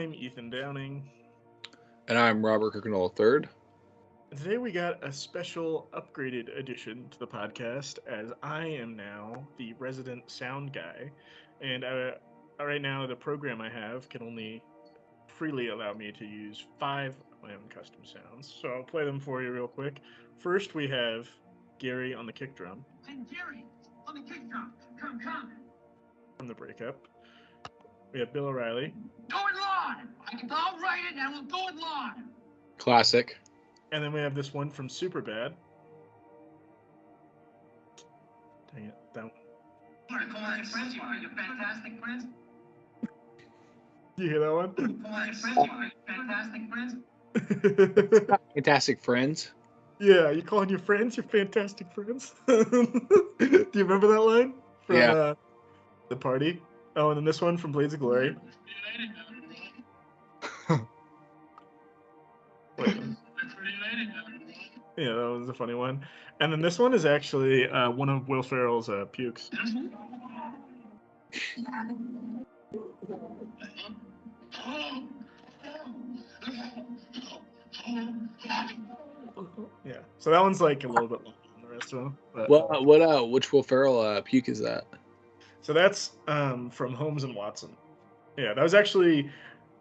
I'm Ethan Downing. And I'm Robert Kirkendall III. Today we got a special upgraded addition to the podcast as I am now the resident sound guy. And right now the program I have can only freely allow me to use 5 of my own custom sounds. So I'll play them for you real quick. First we have Gary on the kick drum. I'm Gary on the kick drum. Come. From the breakup. We have Bill O'Reilly. Go it long. I'll write it and we'll go it long. Classic. And then we have this one from Superbad. Dang it, that one. Friends, you fantastic friends. You hear that one? Fantastic friends. Fantastic friends. Yeah, you calling your friends your fantastic friends? Do you remember that line from The Party? Oh, and then this one from Blades of Glory. Wait. Yeah, that was a funny one. And then this one is actually one of Will Ferrell's pukes. Yeah, so that one's like a little bit longer than the rest of them. But, which Will Ferrell puke is that? So that's from Holmes and Watson. Yeah, that was actually,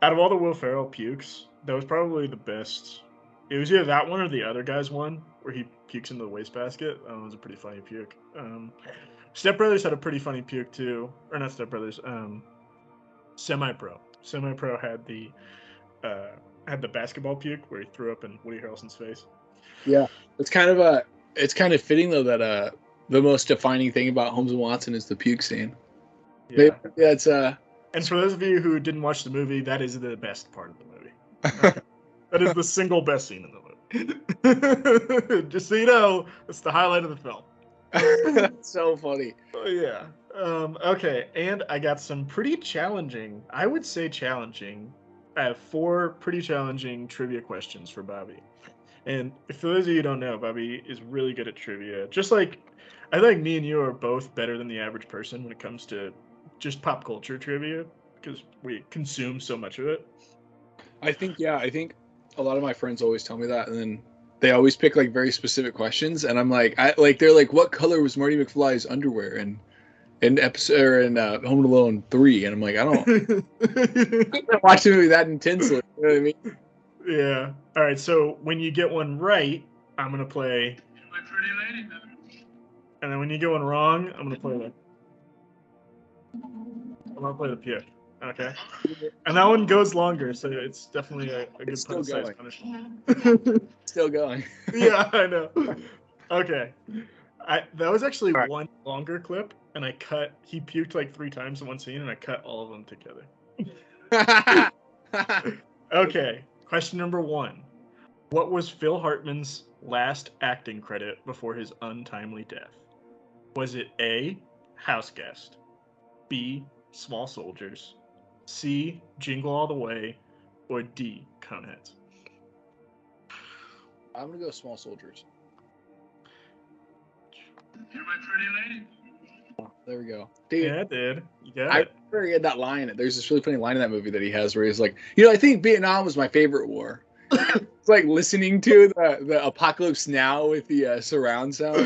out of all the Will Ferrell pukes, that was probably the best. It was either that one or the other guy's one, where he pukes into the wastebasket. That one was a pretty funny puke. Step Brothers had a pretty funny puke too. Or not Step Brothers, Semi-Pro. Semi-Pro had the basketball puke where he threw up in Woody Harrelson's face. Yeah. It's kind of fitting though that the most defining thing about Holmes and Watson is the puke scene. Yeah. It's And for those of you who didn't watch the movie, that is the best part of the movie. Okay. That is the single best scene in the movie. Just so you know, it's the highlight of the film. That's so funny. Yeah. Okay, and I got some pretty challenging, I would say challenging. I have 4 pretty challenging trivia questions for Bobby. And for those of you who don't know, Bobby is really good at trivia. Just like, I think me and you are both better than the average person when it comes to just pop culture trivia, because we consume so much of it. I think a lot of my friends always tell me that, and then they always pick like very specific questions, and I'm like, they're like, what color was Marty McFly's underwear in Home Alone 3? And I'm like, I don't watch the movie that intensely. You know what I mean? Yeah. All right. So when you get one right, I'm gonna play. My pretty lady. And then when you get one wrong, I'm gonna play the puke. Okay. And that one goes longer, so it's definitely a good size punishment. Still going. Yeah, I know. Okay. That was actually one longer clip, and he puked like 3 times in one scene, and I cut all of them together. Okay. Question number 1. What was Phil Hartman's last acting credit before his untimely death? Was it A, House Guest, B, Small Soldiers, C, Jingle All the Way, or D, Coneheads? I'm going to go Small Soldiers. You're my pretty lady. Oh, there we go. Dude, yeah, I did. You got I it. remember he had that line. There's this really funny line in that movie that he has where he's like, I think Vietnam was my favorite war. It's like listening to the Apocalypse Now with the surround sound.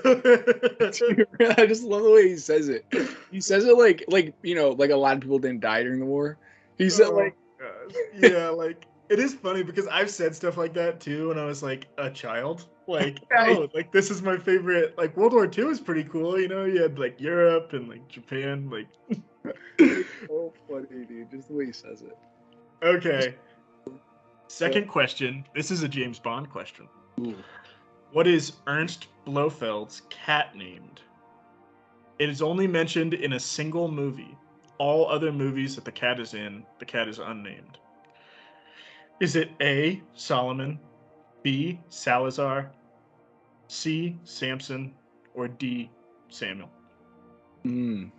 I just love the way he says it. He says it like a lot of people didn't die during the war. He said yeah, like it is funny because I've said stuff like that too when I was like a child. Like, like this is my favorite. Like World War II is pretty cool. You had like Europe and like Japan. Like, so funny, dude. Just the way he says it. Okay. Second question. This is a James Bond question. Ooh. What is Ernst Blofeld's cat named? It is only mentioned in a single movie. All other movies that the cat is in, the cat is unnamed. Is it A, Solomon, B, Salazar, C, Samson, or D, Samuel? Man.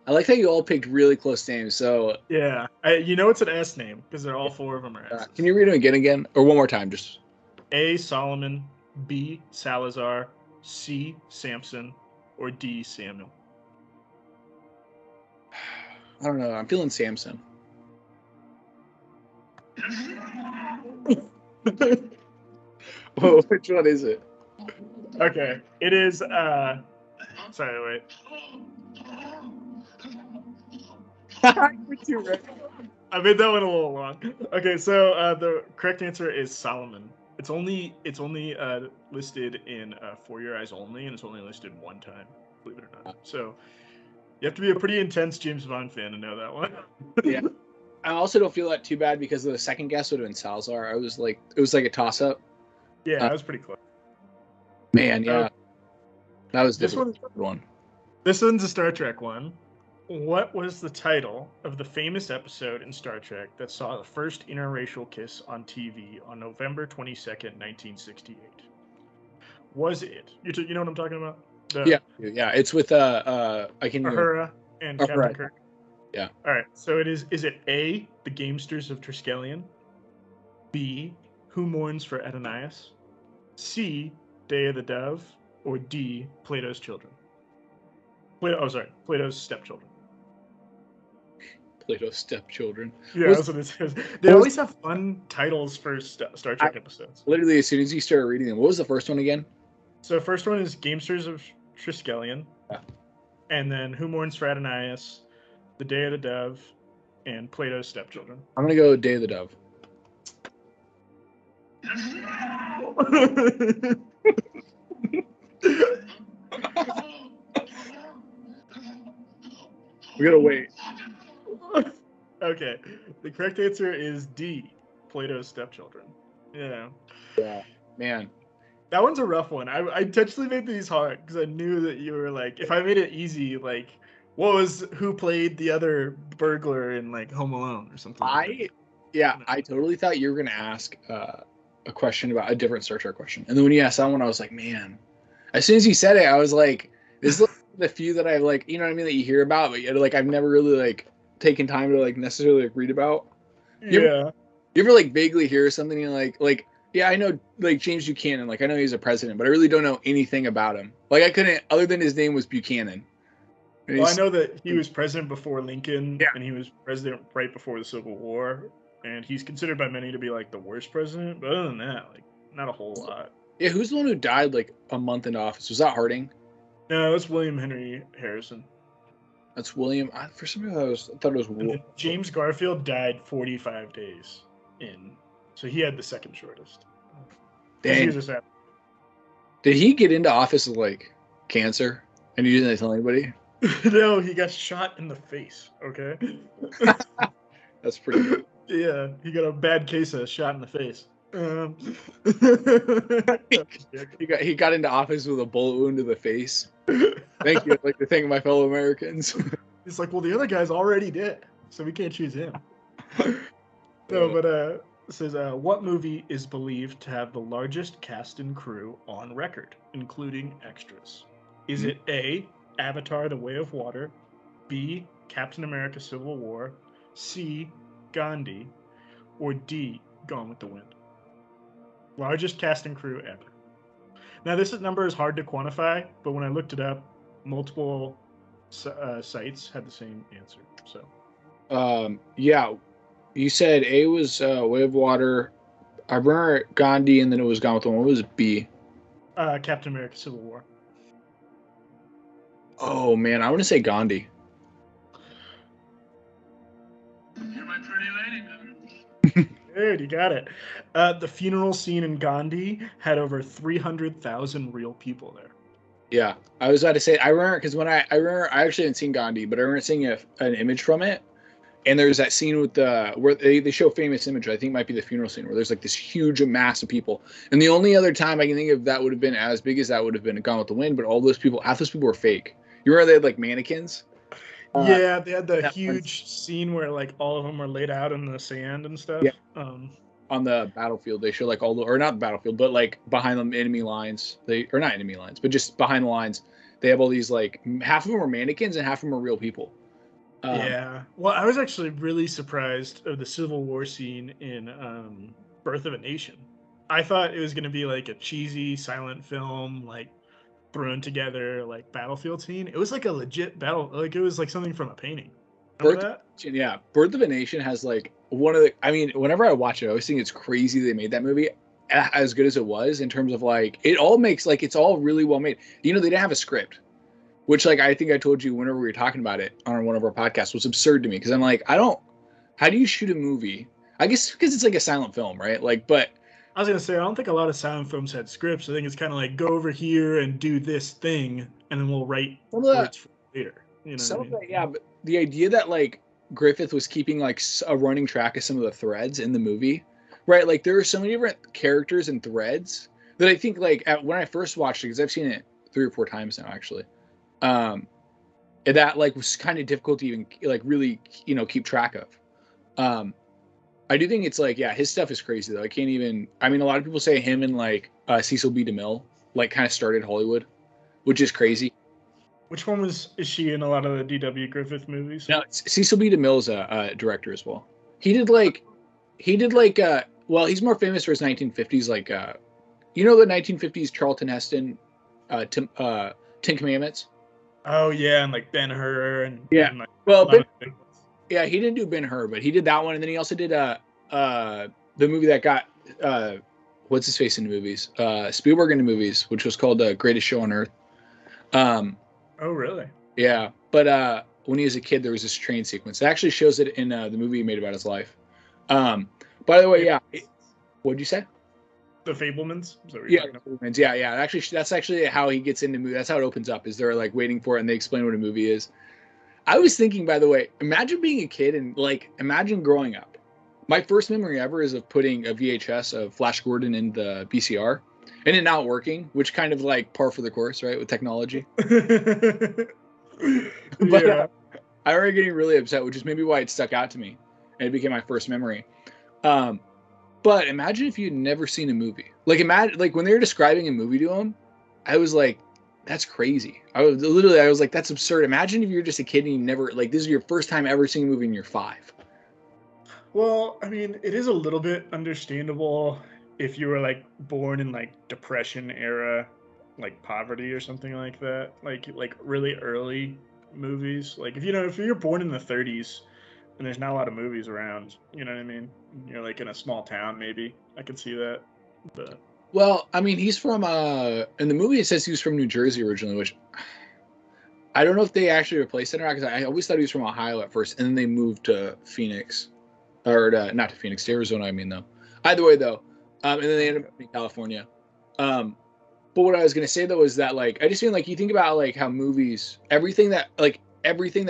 I like how you all picked really close names. So yeah, it's an S name because all 4 of them are S's. Can you read them again, or one more time? Just A, Solomon, B, Salazar, C, Samson, or D, Samuel. I don't know. I'm feeling Samson. Whoa, which one is it? Okay, it is. Sorry, wait. We're too right. I made that one a little long. Okay, so the correct answer is Solomon. It's only listed in For Your Eyes Only, and it's only listed one time, believe it or not. So you have to be a pretty intense James Bond fan to know that one. Yeah. I also don't feel that too bad because the second guess would have been Salazar. I was like, it was like a toss-up. Yeah, that was pretty close. Man, yeah, that was This difficult. One. This one's a Star Trek one. What was the title of the famous episode in Star Trek that saw the first interracial kiss on TV on November 22nd, 1968? Was it? You know what I'm talking about? Yeah, it's with I can Uhura and Captain Kirk. Yeah. All right. So it is. Is it A, the Gamesters of Triskelion? B, Who Mourns for Adonais? C, Day of the Dove? Or D, Plato's Children? Plato's Stepchildren. Plato's Stepchildren. Yeah, that's what it says. They always have fun titles for Star Trek episodes. Literally, as soon as you started reading them, what was the first one again? So first one is Gamesters of Triskelion. Yeah. And then Who Mourns for Adonais, The Day of the Dove, and Plato's Stepchildren. I'm gonna go Day of the Dove. We gotta wait. Okay, the correct answer is D, Plato's Stepchildren. Yeah. Yeah, man. That one's a rough one. I intentionally made these hard because I knew that you were like, if I made it easy, like, who played the other burglar in like Home Alone or something? I totally thought you were gonna ask a question about a different Star Trek question, and then when you asked that one, I was like, man. As soon as you said it, I was like, this is the few that I've like, you know what I mean, that you hear about, but yet, like I've never really like taken time to like necessarily like read about. You ever like vaguely hear something and like yeah, I know like James Buchanan, like I know he's a president, but I really don't know anything about him. Like I couldn't, other than his name was Buchanan. Well, I know that he was president before Lincoln, Yeah. and he was president right before the Civil War, and he's considered by many to be like the worst president. But other than that, like not a whole lot. Yeah, who's the one who died like a month into office? Was that Harding? No, it's William Henry Harrison. That's William. For some reason, I thought it was James Garfield died 45 days in, so he had the second shortest. Dang. He was a Did he get into office with like cancer and he didn't tell anybody? No, he got shot in the face. Okay. That's pretty good. Yeah, he got a bad case of shot in the face. He got into office with a bullet wound to the face. Thank you. I'd like to thank my fellow Americans. He's like, well, the other guy's already dead, so we can't choose him. No, but it says, what movie is believed to have the largest cast and crew on record, including extras? Is it A, Avatar: The Way of Water, B, Captain America: Civil War, C, Gandhi, or D, Gone with the Wind? Largest cast and crew ever. Now, this number is hard to quantify, but when I looked it up, multiple sites had the same answer. So, yeah, you said A was Way of Water. I remember Gandhi, and then it was Gone with the Wind. What was B? Captain America: Civil War. Oh man, I want to say Gandhi. You're my pretty lady, baby. Dude, you got it. The funeral scene in Gandhi had over 300,000 real people there. Yeah, I was about to say. I remember because when I remember I actually hadn't seen Gandhi, but I remember seeing an image from it. And there's that scene with where they show famous image. I think it might be the funeral scene where there's like this huge mass of people. And the only other time I can think of that would have been as big as that would have been Gone with the Wind. But all those people, half those people were fake. You remember they had like mannequins? Yeah, they had the huge scene where like all of them were laid out in the sand and stuff. Yeah. On the battlefield, they show like all the, or not the battlefield, but like behind the enemy lines. Or not enemy lines, but just behind the lines. They have all these like half of them are mannequins and half of them are real people. Yeah. Well, I was actually really surprised of the Civil War scene in Birth of a Nation. I thought it was going to be like a cheesy silent film, like thrown together, like battlefield scene. It was like a legit battle. Like it was like something from a painting. Remember that? Yeah. Birth of a Nation has like whenever I watch it, I always think it's crazy they made that movie as good as it was, in terms of like, it all makes, like, it's all really well made. You know, they didn't have a script, which, like, I think I told you whenever we were talking about it on one of our podcasts, was absurd to me, because I'm like, how do you shoot a movie? I guess because it's like a silent film, right? Like, but I was gonna say I don't think a lot of silent films had scripts. I think it's kind of like go over here and do this thing, and then we'll write some of that, words for it later. You know what I mean? yeah, but the idea that, like, Griffith was keeping, like, a running track of some of the threads in the movie, right? Like, there are so many different characters and threads that I think, like, when I first watched it, because I've seen it 3 or 4 times now, actually, that, like, was kind of difficult to even, like, really, you know, keep track of. I do think it's like, yeah, his stuff is crazy though. I mean, a lot of people say him and, like, Cecil B. DeMille, like, kind of started Hollywood, which is crazy. Which one is she in a lot of the D.W. Griffith movies? No, Cecil B. DeMille's a director as well. He did like, well, he's more famous for his 1950s, like, you know, the 1950s Charlton Heston, Ten Commandments. Oh yeah, and like Ben-Hur and Yeah. and, like, Well, yeah, he didn't do Ben-Hur, but he did that one, and then he also did the movie that got what's his face in the movies, Spielberg in the movies, which was called Greatest Show on Earth. Oh really? Yeah, but when he was a kid, there was this train sequence. It actually shows it in the movie he made about his life. By the way, yeah, what'd you say? The Fablemans? Yeah, yeah. Actually, that's actually how he gets into movie. That's how it opens up. Is they're, like, waiting for it, and they explain what a movie is. I was thinking, by the way, imagine being a kid and, like, imagine growing up. My first memory ever is of putting a VHS of Flash Gordon in the VCR and it not working, which kind of, like, par for the course, right, with technology. But Yeah. I remember getting really upset, which is maybe why it stuck out to me, and it became my first memory. But imagine if you'd never seen a movie. Like, imagine, like, when they were describing a movie to him, I was like, that's crazy. I was like, that's absurd. Imagine if you're just a kid and you never, like, this is your first time ever seeing a movie and you're 5. Well, I mean, it is a little bit understandable if you were, like, born in, like, Depression era, like poverty or something like that. Like really early movies. Like, if you're born in the 30s and there's not a lot of movies around, you know what I mean? You're, like, in a small town, maybe. I could see that. But Well, I mean, he's from in the movie it says he was from New Jersey originally, which I don't know if they actually replaced it or not, because I always thought he was from Ohio at first, and then they moved to Phoenix, or not to Phoenix, to Arizona. I mean, though. Either way, though, and then they ended up in California. But what I was gonna say though is that, like, I just mean, like, you think about, like, how movies, everything that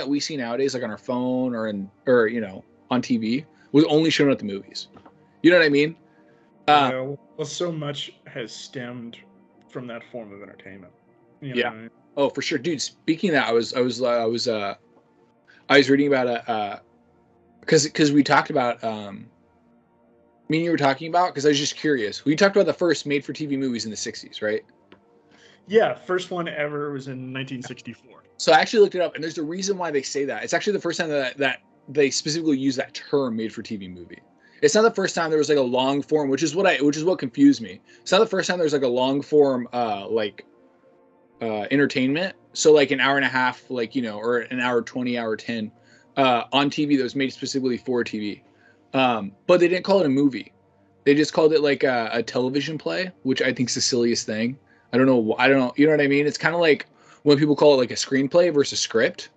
we see nowadays, like on our phone or you know, on TV, was only shown at the movies. You know what I mean? well, so much has stemmed from that form of entertainment. You know Yeah. what I mean? Oh, for sure, dude. Speaking of that, I was reading about because we talked about me and you were talking about, because I was just curious. We talked about the first made-for-TV movies in the 60s, right? Yeah, first one ever was in 1964. So I actually looked it up, and there's a reason why they say that. It's actually the first time that they specifically use that term, made-for-TV movie. It's not the first time there was, like, a long form, which is what confused me. It's not the first time there's, like, a long form entertainment. So, like, an hour and a half, like, you know, or an hour 20, hour 10 on TV that was made specifically for TV. But they didn't call it a movie. They just called it, like, a television play, which I think is the silliest thing. I don't know. You know what I mean? It's kind of like when people call it, like, a screenplay versus script.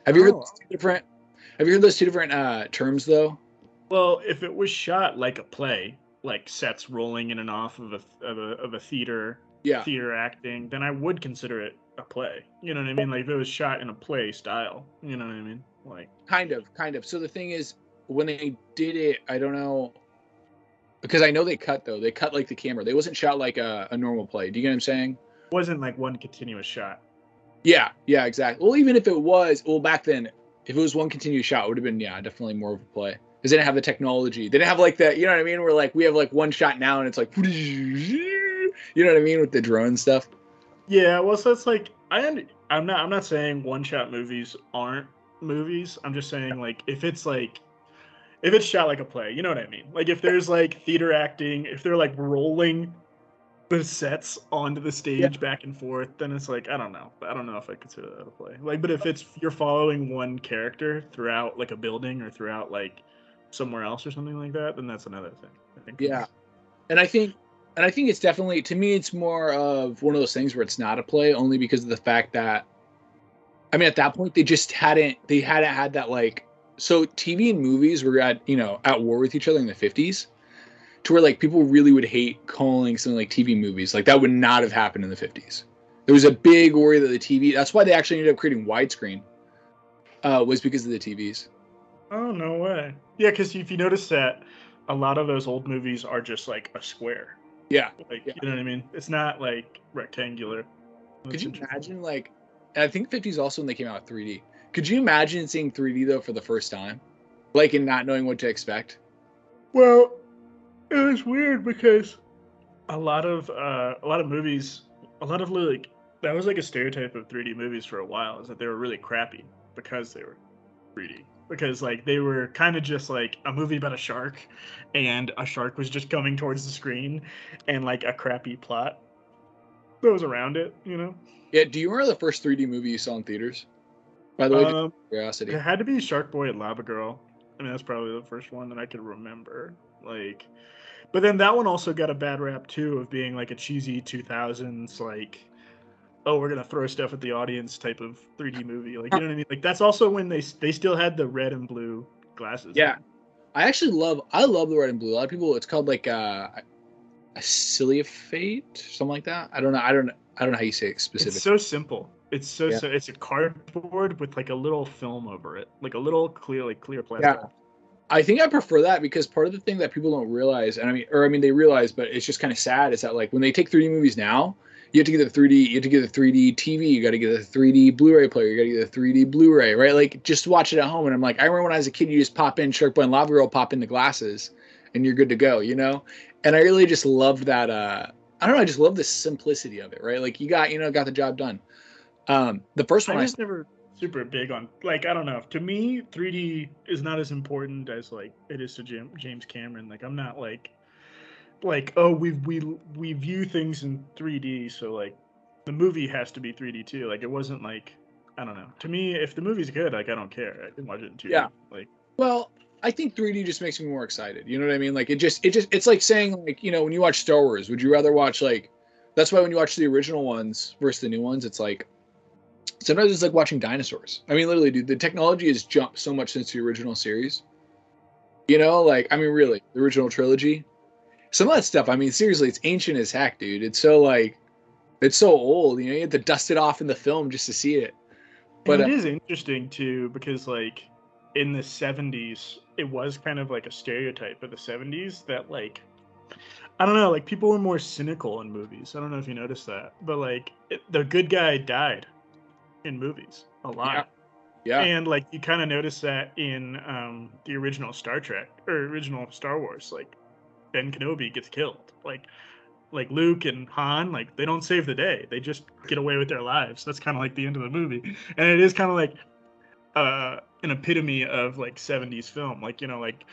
Have you heard those two different terms though? Well, if it was shot like a play, like sets rolling in and off of a theater, Yeah. theater acting, then I would consider it a play. You know what I mean? Like, if it was shot in a play style. You know what I mean? Like, Kind of. So the thing is, when they did it, I don't know, because I know they cut, like, the camera. They wasn't shot like a normal play. Do you get what I'm saying? it wasn't like one continuous shot. Yeah, exactly. Well, even if it was, back then, if it was one continuous shot, it would have been, yeah, definitely more of a play. Because they didn't have the technology. They didn't have, like, the, you know what I mean? Where, like, we have, like, one shot now and it's like, you know what I mean, with the drone stuff. Yeah, well, so it's like I'm not saying one shot movies aren't movies. I'm just saying, like, if it's shot like a play, you know what I mean? Like, if there's, like, theater acting, if they're, like, rolling the sets onto the stage back and forth, then it's like, I don't know if I consider that a play. Like, but if you're following one character throughout, like, a building or throughout, like, somewhere else or something like that, then that's another thing. I think. Yeah, and I think it's definitely, to me, it's more of one of those things where it's not a play, only because of the fact that, I mean, at that point they just hadn't had that, like, so TV and movies were at war with each other in the 50s, to where like people really would hate calling something like TV movies. Like that would not have happened in the 50s. There was a big worry that the TV, that's why they actually ended up creating widescreen, was because of the TVs. Oh, no way. Yeah, because if you notice that a lot of those old movies are just like a square. Yeah. Like, Yeah. you know what I mean? It's not like rectangular. Could you imagine, like, I think 50s also when they came out with 3D. Could you imagine seeing 3D though for the first time? Like, and not knowing what to expect? Well, it was weird because a lot of movies, a lot of like that was like a stereotype of 3D movies for a while, is that they were really crappy because they were 3D. Because like they were kind of just like a movie about a shark, and a shark was just coming towards the screen, and like a crappy plot that was around it, you know. Yeah. Do you remember the first 3D movie you saw in theaters? By the way, just curiosity. It had to be Shark Boy and Lava Girl. I mean, that's probably the first one that I could remember. Like, but then that one also got a bad rap too, of being like a cheesy 2000s, like, oh, we're gonna throw stuff at the audience type of 3D movie. Like, you know what I mean? Like, that's also when they still had the red and blue glasses. Yeah. I love the red and blue. A lot of people, it's called like a Cilia Fate, something like that. I don't know how you say it specifically. It's so simple. It's it's a cardboard with like a little film over it, like a little clear plastic. Yeah. I think I prefer that because part of the thing that people don't realize, and I mean they realize, but it's just kind of sad, is that like when they take 3D movies now, you have to get the 3D, you have to get the 3D TV, you got to get a 3D Blu-ray player, you got to get a 3D Blu-ray, right? Like just watch it at home. And I'm like, I remember when I was a kid, you just pop in Shark Boy and Lava Girl, pop in the glasses, and you're good to go, you know? And I really just loved that. I don't know, I just love the simplicity of it, right? Like you got the job done. The first one I was never super big on, like, I don't know. To me, 3D is not as important as like it is to James Cameron. Like, I'm not like oh, we view things in 3D, so like the movie has to be 3D too. Like, it wasn't like, I don't know. To me, if the movie's good, like, I don't care. I can watch it in 2D. Yeah. Like, well, I think 3D just makes me more excited. You know what I mean? Like it's like saying, like, you know, when you watch Star Wars, would you rather watch, like, that's why when you watch the original ones versus the new ones, it's like sometimes it's like watching dinosaurs. I mean, literally, dude, the technology has jumped so much since the original series. You know, like, I mean, really, the original trilogy. Some of that stuff, I mean, seriously, it's ancient as heck, dude. It's so, like, it's so old. You know, you have to dust it off in the film just to see it. But and it is interesting too, because like in the 70s, it was kind of like a stereotype of the 70s that, like, I don't know, like people were more cynical in movies. I don't know if you noticed that, but like the good guy died in movies a lot. Yeah. And like you kind of notice that in the original Star Trek or original Star Wars, like Ben Kenobi gets killed. Like Luke and Han, like they don't save the day. They just get away with their lives. That's kind of like the end of the movie. And it is kind of like an epitome of like 70s film. Like, you know, like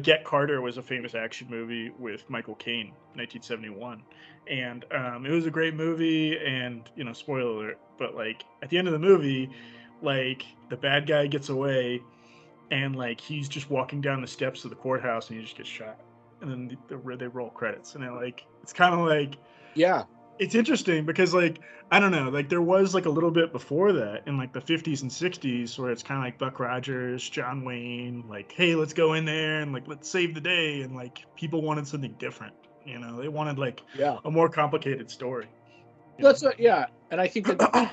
Get Carter was a famous action movie with Michael Caine, 1971. And it was a great movie, and, you know, spoiler alert, but like at the end of the movie, like the bad guy gets away, and like he's just walking down the steps of the courthouse and he just gets shot. And then they roll credits, and it's kind of like, yeah, it's interesting because, like, I don't know, like there was like a little bit before that in like the 50s and 60s where it's kind of like Buck Rogers, John Wayne, like, hey, let's go in there and like let's save the day, and like people wanted something different, you know, they wanted like a more complicated story. That's what, yeah, and I think that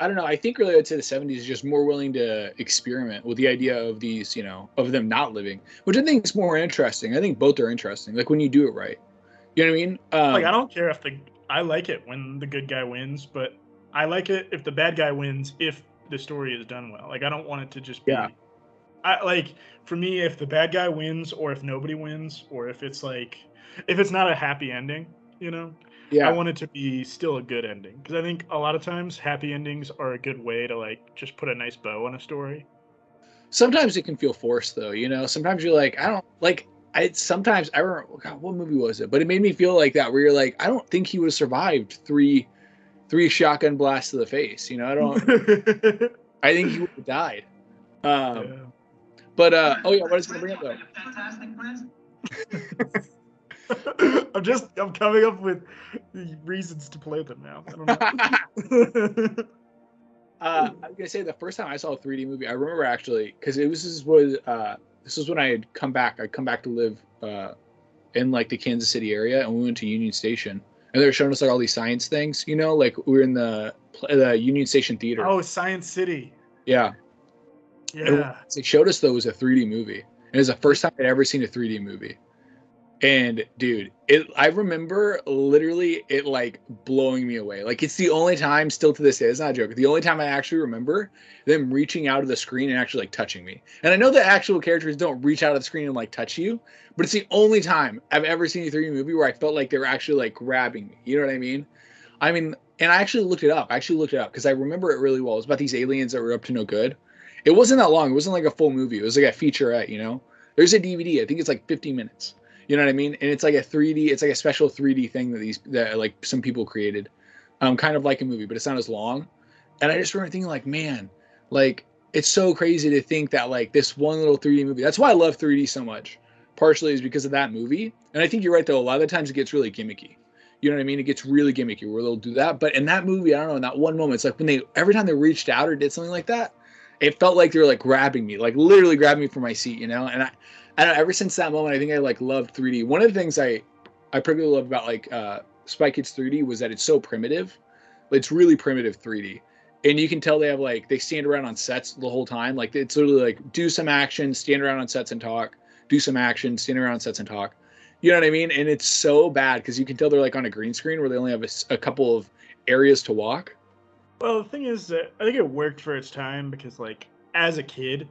I don't know. I think really I'd say the 70s is just more willing to experiment with the idea of these, you know, of them not living, which I think is more interesting. I think both are interesting. Like when you do it right, you know what I mean? Like, I don't care if I like it when the good guy wins, but I like it if the bad guy wins if the story is done well. Like, I don't want it to just be, like, for me, if the bad guy wins or if nobody wins or if it's like, if it's not a happy ending, you know, I want it to be still a good ending, because I think a lot of times happy endings are a good way to like just put a nice bow on a story. Sometimes it can feel forced, though. You know, sometimes you're like, I don't like. Sometimes I remember, God, what movie was it? But it made me feel like that, where you're like, I don't think he would have survived three shotgun blasts to the face. You know, I don't. I think he would have died. But oh yeah, what I was gonna bring up though. Fantastic friends. I'm coming up with reasons to play them now. I don't know. I was gonna say the first time I saw a 3D movie, I remember actually because this was when I had come back. I'd come back to live in like the Kansas City area, and we went to Union Station, and they were showing us like all these science things. You know, like we were in the Union Station Theater. Oh, Science City. Yeah. And what Yeah. they showed us though was a 3D movie. And it was the first time I'd ever seen a 3D movie. And dude, I remember literally it like blowing me away. Like it's the only time still to this day, it's not a joke. The only time I actually remember them reaching out of the screen and actually like touching me. And I know the actual characters don't reach out of the screen and like touch you, but it's the only time I've ever seen a 3D movie where I felt like they were actually like grabbing me. You know what I mean? I mean, and I actually looked it up. I actually looked it up because I remember it really well. It was about these aliens that were up to no good. It wasn't that long. It wasn't like a full movie. It was like a featurette, you know? There's a DVD. I think it's like 50 minutes. You know what I mean? And it's like a 3D, it's like a special 3D thing that like some people created. Kind of like a movie, but it's not as long. And I just remember thinking like, man, like it's so crazy to think that like this one little 3D movie. That's why I love 3D so much. Partially is because of that movie. And I think you're right though, a lot of the times it gets really gimmicky. You know what I mean? It gets really gimmicky where they'll do that. But in that movie, I don't know, in that one moment, it's like when every time they reached out or did something like that, it felt like they were like grabbing me, like literally grabbing me from my seat, you know? And I don't know, ever since that moment, I think I like loved 3D. One of the things I particularly love about like Spy Kids 3D was that it's so primitive. It's really primitive 3D. And you can tell they stand around on sets the whole time. Like it's literally like do some action, stand around on sets and talk, do some action, stand around on sets and talk. You know what I mean? And it's so bad because you can tell they're like on a green screen where they only have a couple of areas to walk. Well, the thing is that I think it worked for its time because, like, as a kid,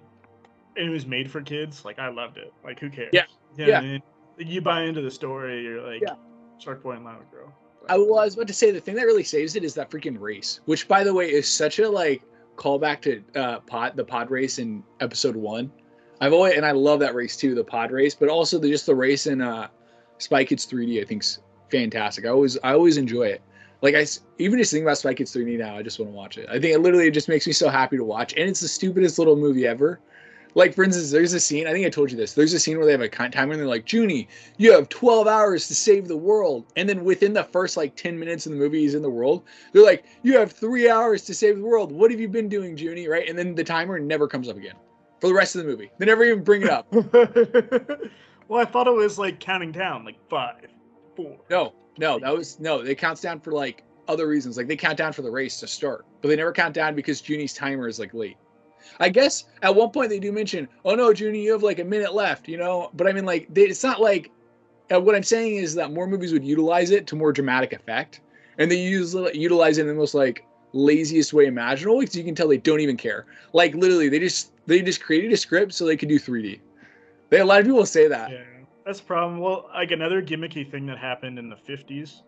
and it was made for kids. Like, I loved it. Like, who cares? Yeah. You know Yeah. what I mean? You buy into the story. You're like, Yeah. Shark Boy and Lava Girl. I was about to say the thing that really saves it is that freaking race, which by the way is such a like callback to the pod race in episode 1. I love that race too, the pod race, but also just the race in Spy Kids 3D I think's fantastic. I always enjoy it. Like even just thinking about Spy Kids 3D now, I just want to watch it. I think it literally just makes me so happy to watch, and it's the stupidest little movie ever. Like, for instance, there's a scene, I think I told you this, there's a scene where they have a timer and they're like, Junie, you have 12 hours to save the world. And then within the first like 10 minutes of the movie he's in the world, they're like, you have 3 hours to save the world. What have you been doing, Junie? Right? And then the timer never comes up again for the rest of the movie. They never even bring it up. Well, I thought it was like counting down, like 5, 4. No, it counts down for like other reasons. Like they count down for the race to start, but they never count down because Junie's timer is like late. I guess at one point they do mention, oh no, Junie, you have like a minute left, you know? But I mean, like, it's not like, what I'm saying is that more movies would utilize it to more dramatic effect. And they utilize it in the most like laziest way imaginable because you can tell they don't even care. Like literally, they just created a script so they could do 3D. A lot of people say that. Yeah, that's the problem. Well, like another gimmicky thing that happened in the 50s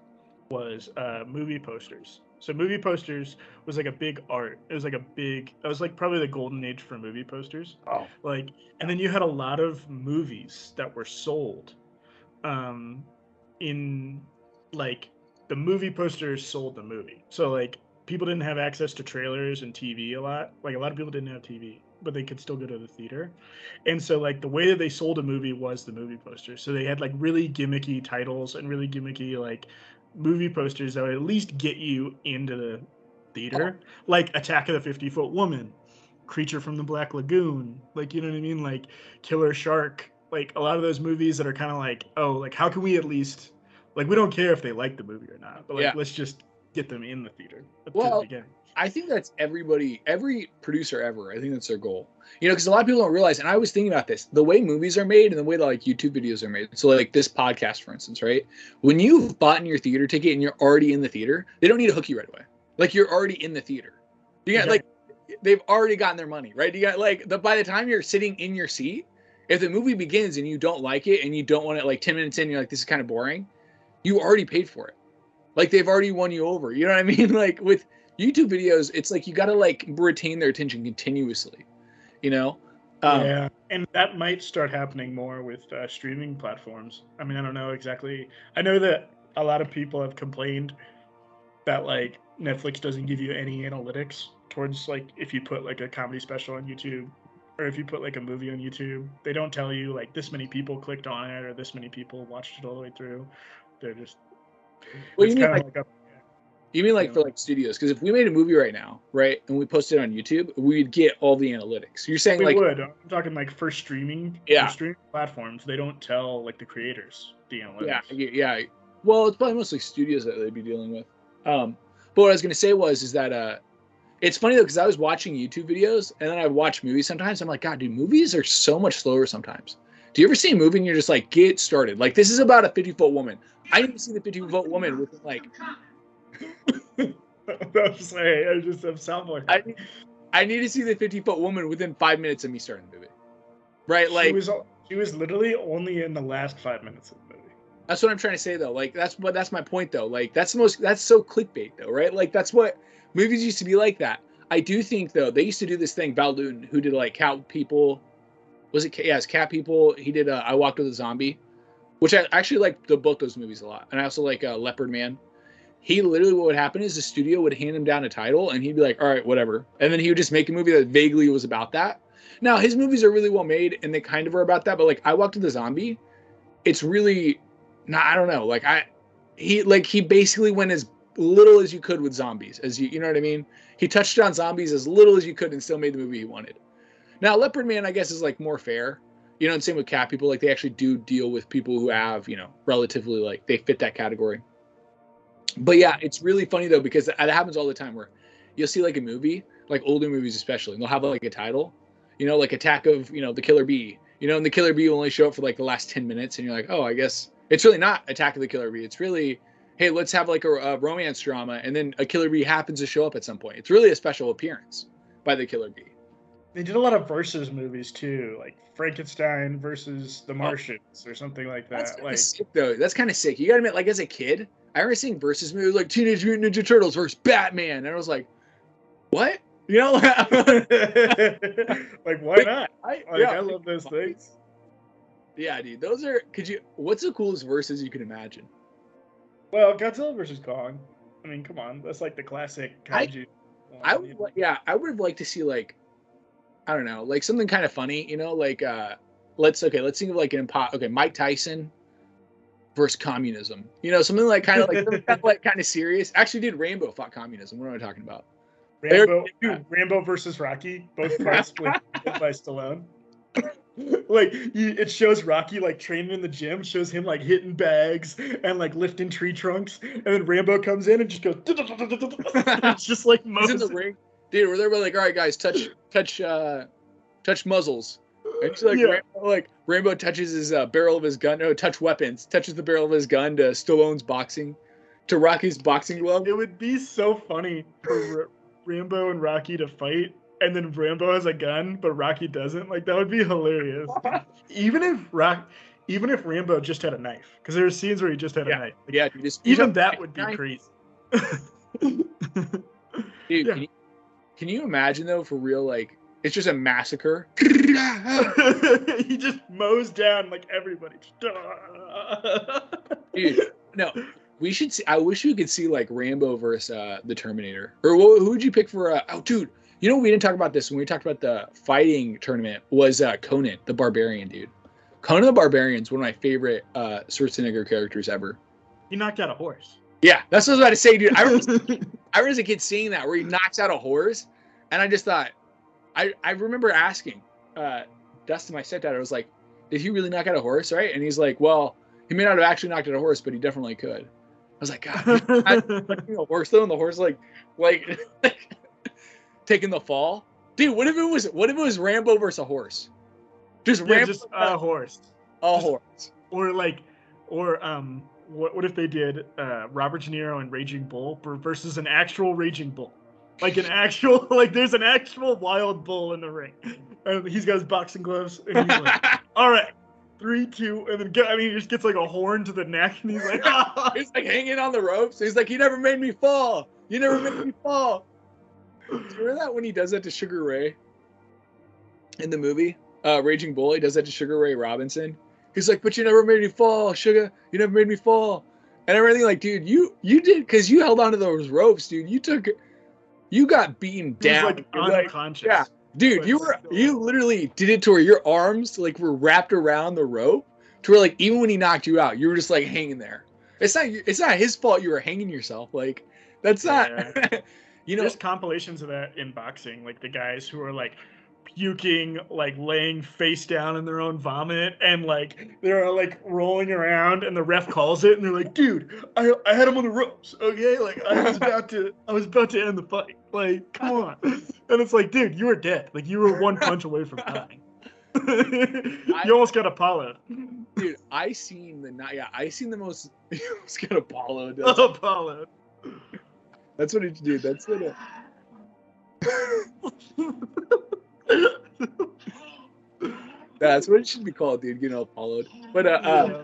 was movie posters. So movie posters was like a big art. It was like probably the golden age for movie posters. Oh. Like, and then you had a lot of movies that were sold in like the movie posters sold the movie. So like people didn't have access to trailers and TV a lot. Like a lot of people didn't have TV, but they could still go to the theater. And so like the way that they sold a movie was the movie poster. So they had like really gimmicky titles and really gimmicky like movie posters that would at least get you into the theater, like Attack of the 50-Foot Woman, Creature from the Black Lagoon, like, you know what I mean, like Killer Shark, like a lot of those movies that are kind of like, oh, like how can we at least, like, we don't care if they like the movie or not, but like let's just get them in the theater at the beginning. I think that's every producer ever. I think that's their goal. You know, because a lot of people don't realize, and I was thinking about this, the way movies are made and the way that like YouTube videos are made. So like this podcast, for instance, right? When you've bought in your theater ticket and you're already in the theater, they don't need to hook you right away. Like you're already in the theater. You got like they've already gotten their money, right? You got like by the time you're sitting in your seat, if the movie begins and you don't like it and you don't want it, like 10 minutes in, you're like, this is kind of boring, you already paid for it. Like they've already won you over. You know what I mean? Like with YouTube videos, it's like you got to like retain their attention continuously, you know? Yeah, and that might start happening more with streaming platforms. I mean, I don't know exactly. I know that a lot of people have complained that like Netflix doesn't give you any analytics towards like if you put like a comedy special on YouTube or if you put like a movie on YouTube, they don't tell you like this many people clicked on it or this many people watched it all the way through. They're just Well, it's kind of like you mean like for like studios? Because if we made a movie right now, right, and we posted it on YouTube, we'd get all the analytics. You're saying we like would. I'm talking like for streaming. Yeah. For streaming platforms, they don't tell like the creators the analytics. Yeah. Well, it's probably mostly studios that they'd be dealing with. But what I was gonna say is that it's funny though because I was watching YouTube videos and then I watch movies sometimes. I'm like, God, dude, movies are so much slower sometimes. Do you ever see a movie and you're just like, get started? Like this is about a 50-foot woman. I didn't see the 50-foot woman within like. I'm sorry, I just have soundboard. I need to see the 50-foot woman within 5 minutes of me starting the movie. Right, like she was literally only in the last 5 minutes of the movie. That's what I'm trying to say though. Like that's my point though. Like that's so clickbait though, right? Like that's what movies used to be like that. I do think though they used to do this thing. Val Lewton, who did like Cat People, was it? Yeah, it's Cat People. He did I Walked with a Zombie, which I actually like both those movies a lot. And I also like Leopard Man. He literally, what would happen is the studio would hand him down a title and he'd be like, all right, whatever. And then he would just make a movie that vaguely was about that. Now his movies are really well made and they kind of are about that. But like I Walked with a Zombie, it's really not, I don't know. Like he basically went as little as you could with zombies you know what I mean? He touched on zombies as little as you could and still made the movie he wanted. Now Leopard Man, I guess, is like more fair. You know, and same with Cat People. Like they actually do deal with people who have, you know, relatively like they fit that category. But yeah, it's really funny though because that happens all the time where you'll see like a movie, like older movies especially, and they'll have like a title, you know, like Attack of, you know, the Killer Bee, you know, and the Killer Bee will only show up for like the last 10 minutes, and you're like, oh, I guess it's really not Attack of the Killer Bee. It's really, hey, let's have like a romance drama, and then a Killer Bee happens to show up at some point. It's really a special appearance by the Killer Bee. They did a lot of versus movies too, like Frankenstein versus the Martians or something like that. That's sick, though. That's kind of sick. You gotta admit, like as a kid, I remember seeing versus movies like Teenage Mutant Ninja Turtles versus Batman, and I was like, "What?" You know, like why not? I love those things. Yeah, dude. Those are. What's the coolest versus you can imagine? Well, Godzilla versus Kong. I mean, come on, that's like the classic kaiju. I would have liked to see like, I don't know, like something kind of funny, you know, like let's think of like Mike Tyson versus communism, you know, something like kind of serious. Actually, dude, Rambo fought communism. What am I talking about? Rambo versus Rocky, both parts played by Stallone. Like it shows Rocky like training in the gym, shows him like hitting bags and like lifting tree trunks, and then Rambo comes in and just goes. It's just like Moses. He's in the ring, dude. Where they're like, all right, guys, touch muzzles. And it's like, Rambo touches his barrel of his gun. No, touches the barrel of his gun to Stallone's boxing, to Rocky's boxing glove. It would be so funny for Rambo and Rocky to fight, and then Rambo has a gun, but Rocky doesn't. Like that would be hilarious. Even if Rambo just had a knife, because there are scenes where he just had a knife. Like, even that would be crazy. Dude, can you imagine though, for real, like it's just a massacre. He just mows down like everybody. Dude, no. We should see. I wish we could see like Rambo versus the Terminator. Or who would you pick for? Oh, dude. You know, we didn't talk about this when we talked about the fighting tournament. Was Conan the Barbarian, dude? Conan the Barbarian's one of my favorite Schwarzenegger characters ever. He knocked out a horse. Yeah, that's what I was about to say, dude. I remember as a kid seeing that where he knocks out a horse, and I just thought, I remember asking Dustin, my stepdad, I was like, did he really knock out a horse, right? And he's like, well, he may not have actually knocked out a horse, but he definitely could. I was like, God, a horse though, and the horse like taking the fall, dude. What if it was Rambo versus a horse? Just a horse. Horse. Or what if they did Robert De Niro and Raging Bull versus an actual Raging Bull? Like an actual, like there's an actual wild bull in the ring. And he's got his boxing gloves. And he's like, all right, 3, 2, and then he just gets like a horn to the neck. And he's like, oh. He's like hanging on the ropes. He's like, you never made me fall. You never made me fall. Do you remember that when he does that to Sugar Ray in the movie Raging Bull? He does that to Sugar Ray Robinson. He's like, but you never made me fall, Sugar. You never made me fall. And everything like, dude, you did, because you held onto those ropes, dude. You got beaten down. He was like unconscious. Yeah. Dude, But you literally did it to where your arms like were wrapped around the rope to where like even when he knocked you out, you were just like hanging there. It's not his fault you were hanging yourself. Like that's not Yeah. you know There's compilations of that in boxing, like the guys who are like puking, like laying face down in their own vomit, and like they're like rolling around, and the ref calls it, and they're like, "Dude, I had him on the ropes, okay? Like I was about to end the fight. Like, come on." And it's like, dude, you were dead. Like you were one punch away from dying. You almost got Apollo. dude, I seen the most you almost got Apollo. Apollo. That's what it dude, that's what it that's what it should be called, dude, Apollo. But Yeah.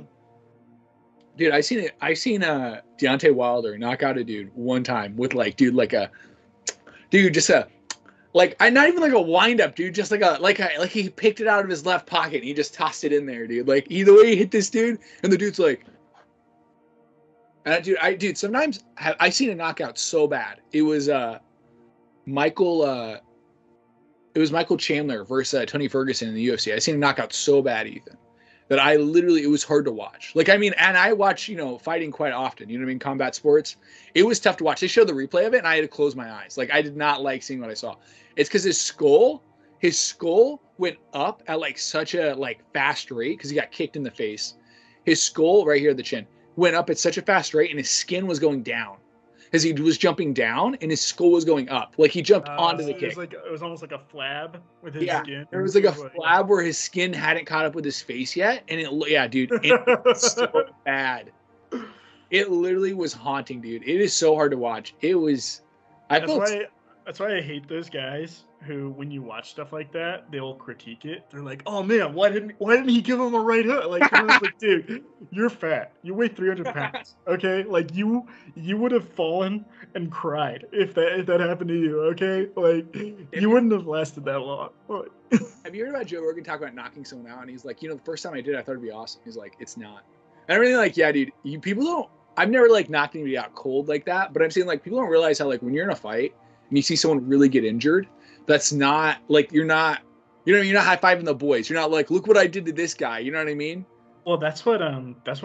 dude, I seen Deontay Wilder knock out a dude one time with like just a like I not even like a wind up, dude, just like he picked it out of his left pocket and he just tossed it in there, dude. Like either way he hit this dude and the dude's like dude, sometimes I seen a knockout so bad. It was Michael Chandler versus Tony Ferguson in the UFC. I seen a knockout so bad, Ethan, that it was hard to watch. Like, I mean, and I watch, fighting quite often, you know what I mean? Combat sports. It was tough to watch. They showed the replay of it and I had to close my eyes. Like, I did not like seeing what I saw. It's because his skull went up at like such a like fast rate because he got kicked in the face. His skull right here at the chin went up at such a fast rate and his skin was going down as he was jumping down and his skull was going up. Like he jumped onto the kick. It was almost like a flab with his skin. There was like a flab where his skin hadn't caught up with his face yet. And it was so bad. It literally was haunting, dude. It is so hard to watch. It was, That's why I hate those guys who, when you watch stuff like that, they'll critique it. They're like, "Oh man, why didn't he give him a right hook?" Like, I was like, dude, you're fat. You weigh 300 pounds. Okay, like you would have fallen and cried if that happened to you. Okay, like you wouldn't have lasted that long. Have you heard about Joe Rogan talk about knocking someone out? And he's like, the first time I did, I thought it'd be awesome. He's like, it's not. And I'm really like, yeah, dude. People don't. I've never like knocked anybody out cold like that, but I'm saying like people don't realize how like when you're in a fight and you see someone really get injured, that's not like you're not high-fiving the boys. You're not like, look what I did to this guy. You know what I mean? Well, that's what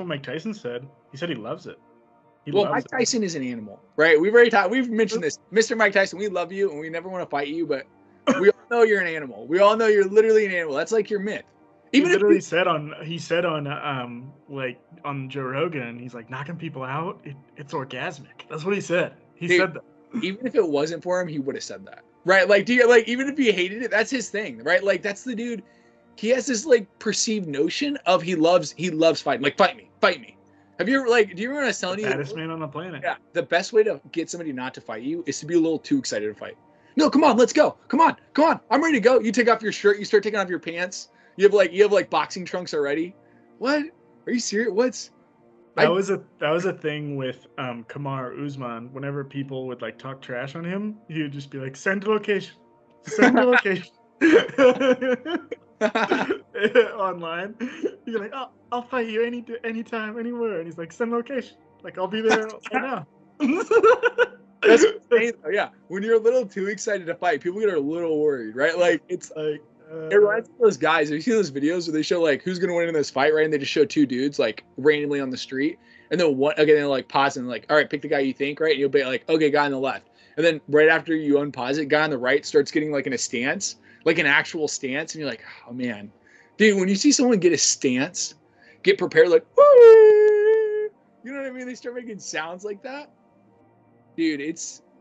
Mike Tyson said. He said he loves it. Mike Tyson is an animal, right? We've mentioned this, Mr. Mike Tyson. We love you and we never want to fight you, but we all know you're an animal. We all know you're literally an animal. That's like your myth. He literally said on Joe Rogan, he's like, knocking people out, it's orgasmic. That's what he said. He said that. Even if it wasn't for him, he would have said that. Right? Like, even if he hated it, that's his thing, right? Like, that's the dude. He has this like perceived notion of he loves fighting. Like, fight me. Have you ever do you remember I was telling you? Baddest man on the planet. Yeah. The best way to get somebody not to fight you is to be a little too excited to fight. No, come on, let's go. Come on. I'm ready to go. You take off your shirt. You start taking off your pants. You have boxing trunks already. What? Are you serious? That was a thing with Kamaru Usman. Whenever people would like talk trash on him, he would just be like, "Send the location, send the location." Online, you're like, "Oh, I'll fight you anytime, anywhere," and he's like, "Send location." Like, I'll be there right now. That's insane. Yeah, when you're a little too excited to fight, people get a little worried, right? Like it's like. It reminds me of those guys. Have you seen those videos where they show like who's gonna win in this fight, right? And they just show two dudes like randomly on the street, and then they'll like pause and like, all right, pick the guy you think, right? And you'll be like, okay, guy on the left, and then right after you unpause it, guy on the right starts getting like in a stance, like an actual stance, and you're like, oh man, dude, when you see someone get a stance, get prepared, like, woo! You know what I mean? They start making sounds like that, dude.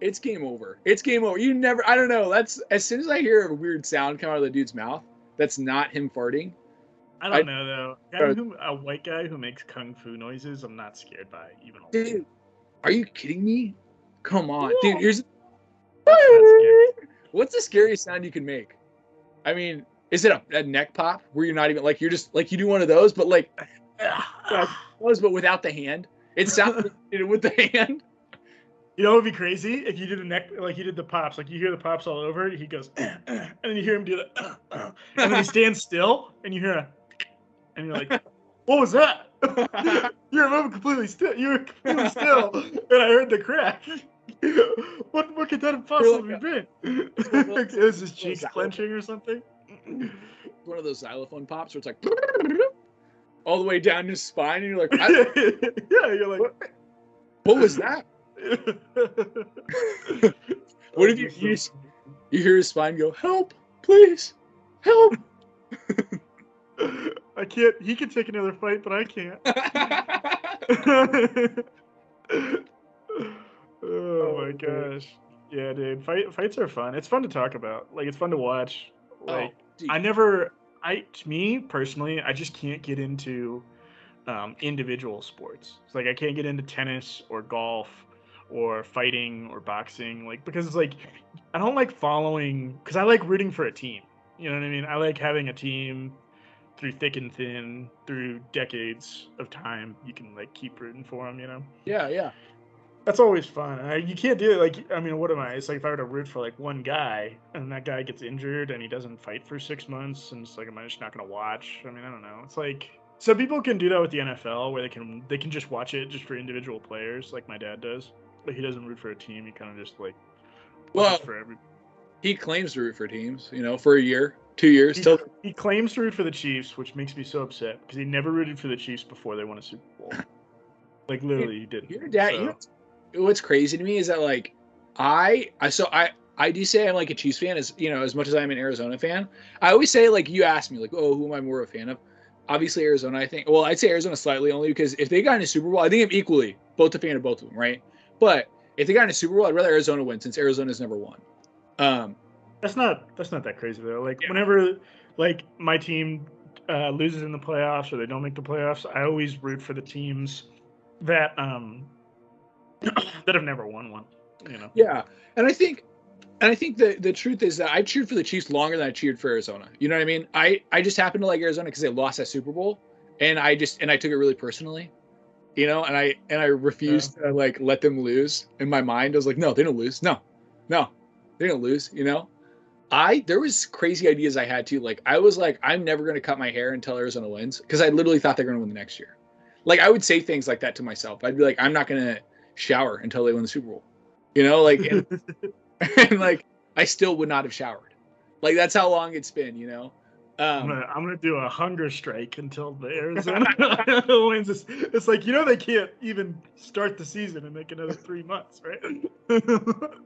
It's game over. It's game over. I don't know. That's as soon as I hear a weird sound come out of the dude's mouth, that's not him farting. I don't know though. A white guy who makes kung fu noises, I'm not scared by even a little. Dude, are you kidding me? Come on, dude. What's the scariest sound you can make? I mean, is it a neck pop where you're not even like you're just like you do one of those, but like but without the hand? It sounds like with the hand. You know what would be crazy? If you did a neck, like you did the pops, like you hear the pops all over, he goes, and then you hear him do the, and then he stands still, and you hear and you're like, what was that? You're completely still. You were completely still, and I heard the crack. What could that have You're possibly like been? one of those- Is his those cheeks xylophone- clenching or something? one of those xylophone pops where it's like all the way down his spine, and you're like, Yeah, you're like, what was that? What if you hear his spine go, help, please, help? I can't. He can take another fight, but I can't. Oh my gosh. Yeah, dude. Fights are fun. It's fun to talk about. Like, it's fun to watch. Like, dude. to me personally, I just can't get into individual sports. It's like I can't get into tennis or golf or fighting or boxing, like, because it's like I don't like following, because I like rooting for a team. You know what I mean? I like having a team through thick and thin, through decades of time. You can like keep rooting for them. You know? Yeah. That's always fun. You can't do it. Like, I mean, what am I? It's like if I were to root for like one guy and that guy gets injured and he doesn't fight for 6 months, and it's like, am I just not going to watch? I mean, I don't know. It's like, so people can do that with the NFL where they can just watch it just for individual players, like my dad does. But he doesn't root for a team. He kind of just like watches for every. He claims to root for teams, for a year, 2 years. He claims to root for the Chiefs, which makes me so upset because he never rooted for the Chiefs before they won a Super Bowl. Like, literally, he didn't. Your dad. What's crazy to me is that like I do say I'm like a Chiefs fan as much as I'm an Arizona fan. I always say, like, you ask me like, oh, who am I more a fan of? Obviously Arizona, I think. Well, I'd say Arizona slightly, only because if they got in a Super Bowl, I think I'm equally both a fan of both of them, right? But if they got in a Super Bowl, I'd rather Arizona win since Arizona's never won. That's not that crazy though. Like, whenever like my team loses in the playoffs or they don't make the playoffs, I always root for the teams that that have never won one. Yeah, and I think the truth is that I cheered for the Chiefs longer than I cheered for Arizona. You know what I mean? I just happened to like Arizona because they lost that Super Bowl, and I took it really personally. And I refused to like let them lose. In my mind, I was like, no, they don't lose. No, they don't lose. There was crazy ideas I had too. Like, I was like, I'm never going to cut my hair until Arizona wins, because I literally thought they're going to win the next year. Like, I would say things like that to myself. I'd be like, I'm not going to shower until they win the Super Bowl. Like, and like, I still would not have showered. Like, that's how long it's been. I'm gonna do a hunger strike until the Arizona wins. It's like, they can't even start the season and make another 3 months, right?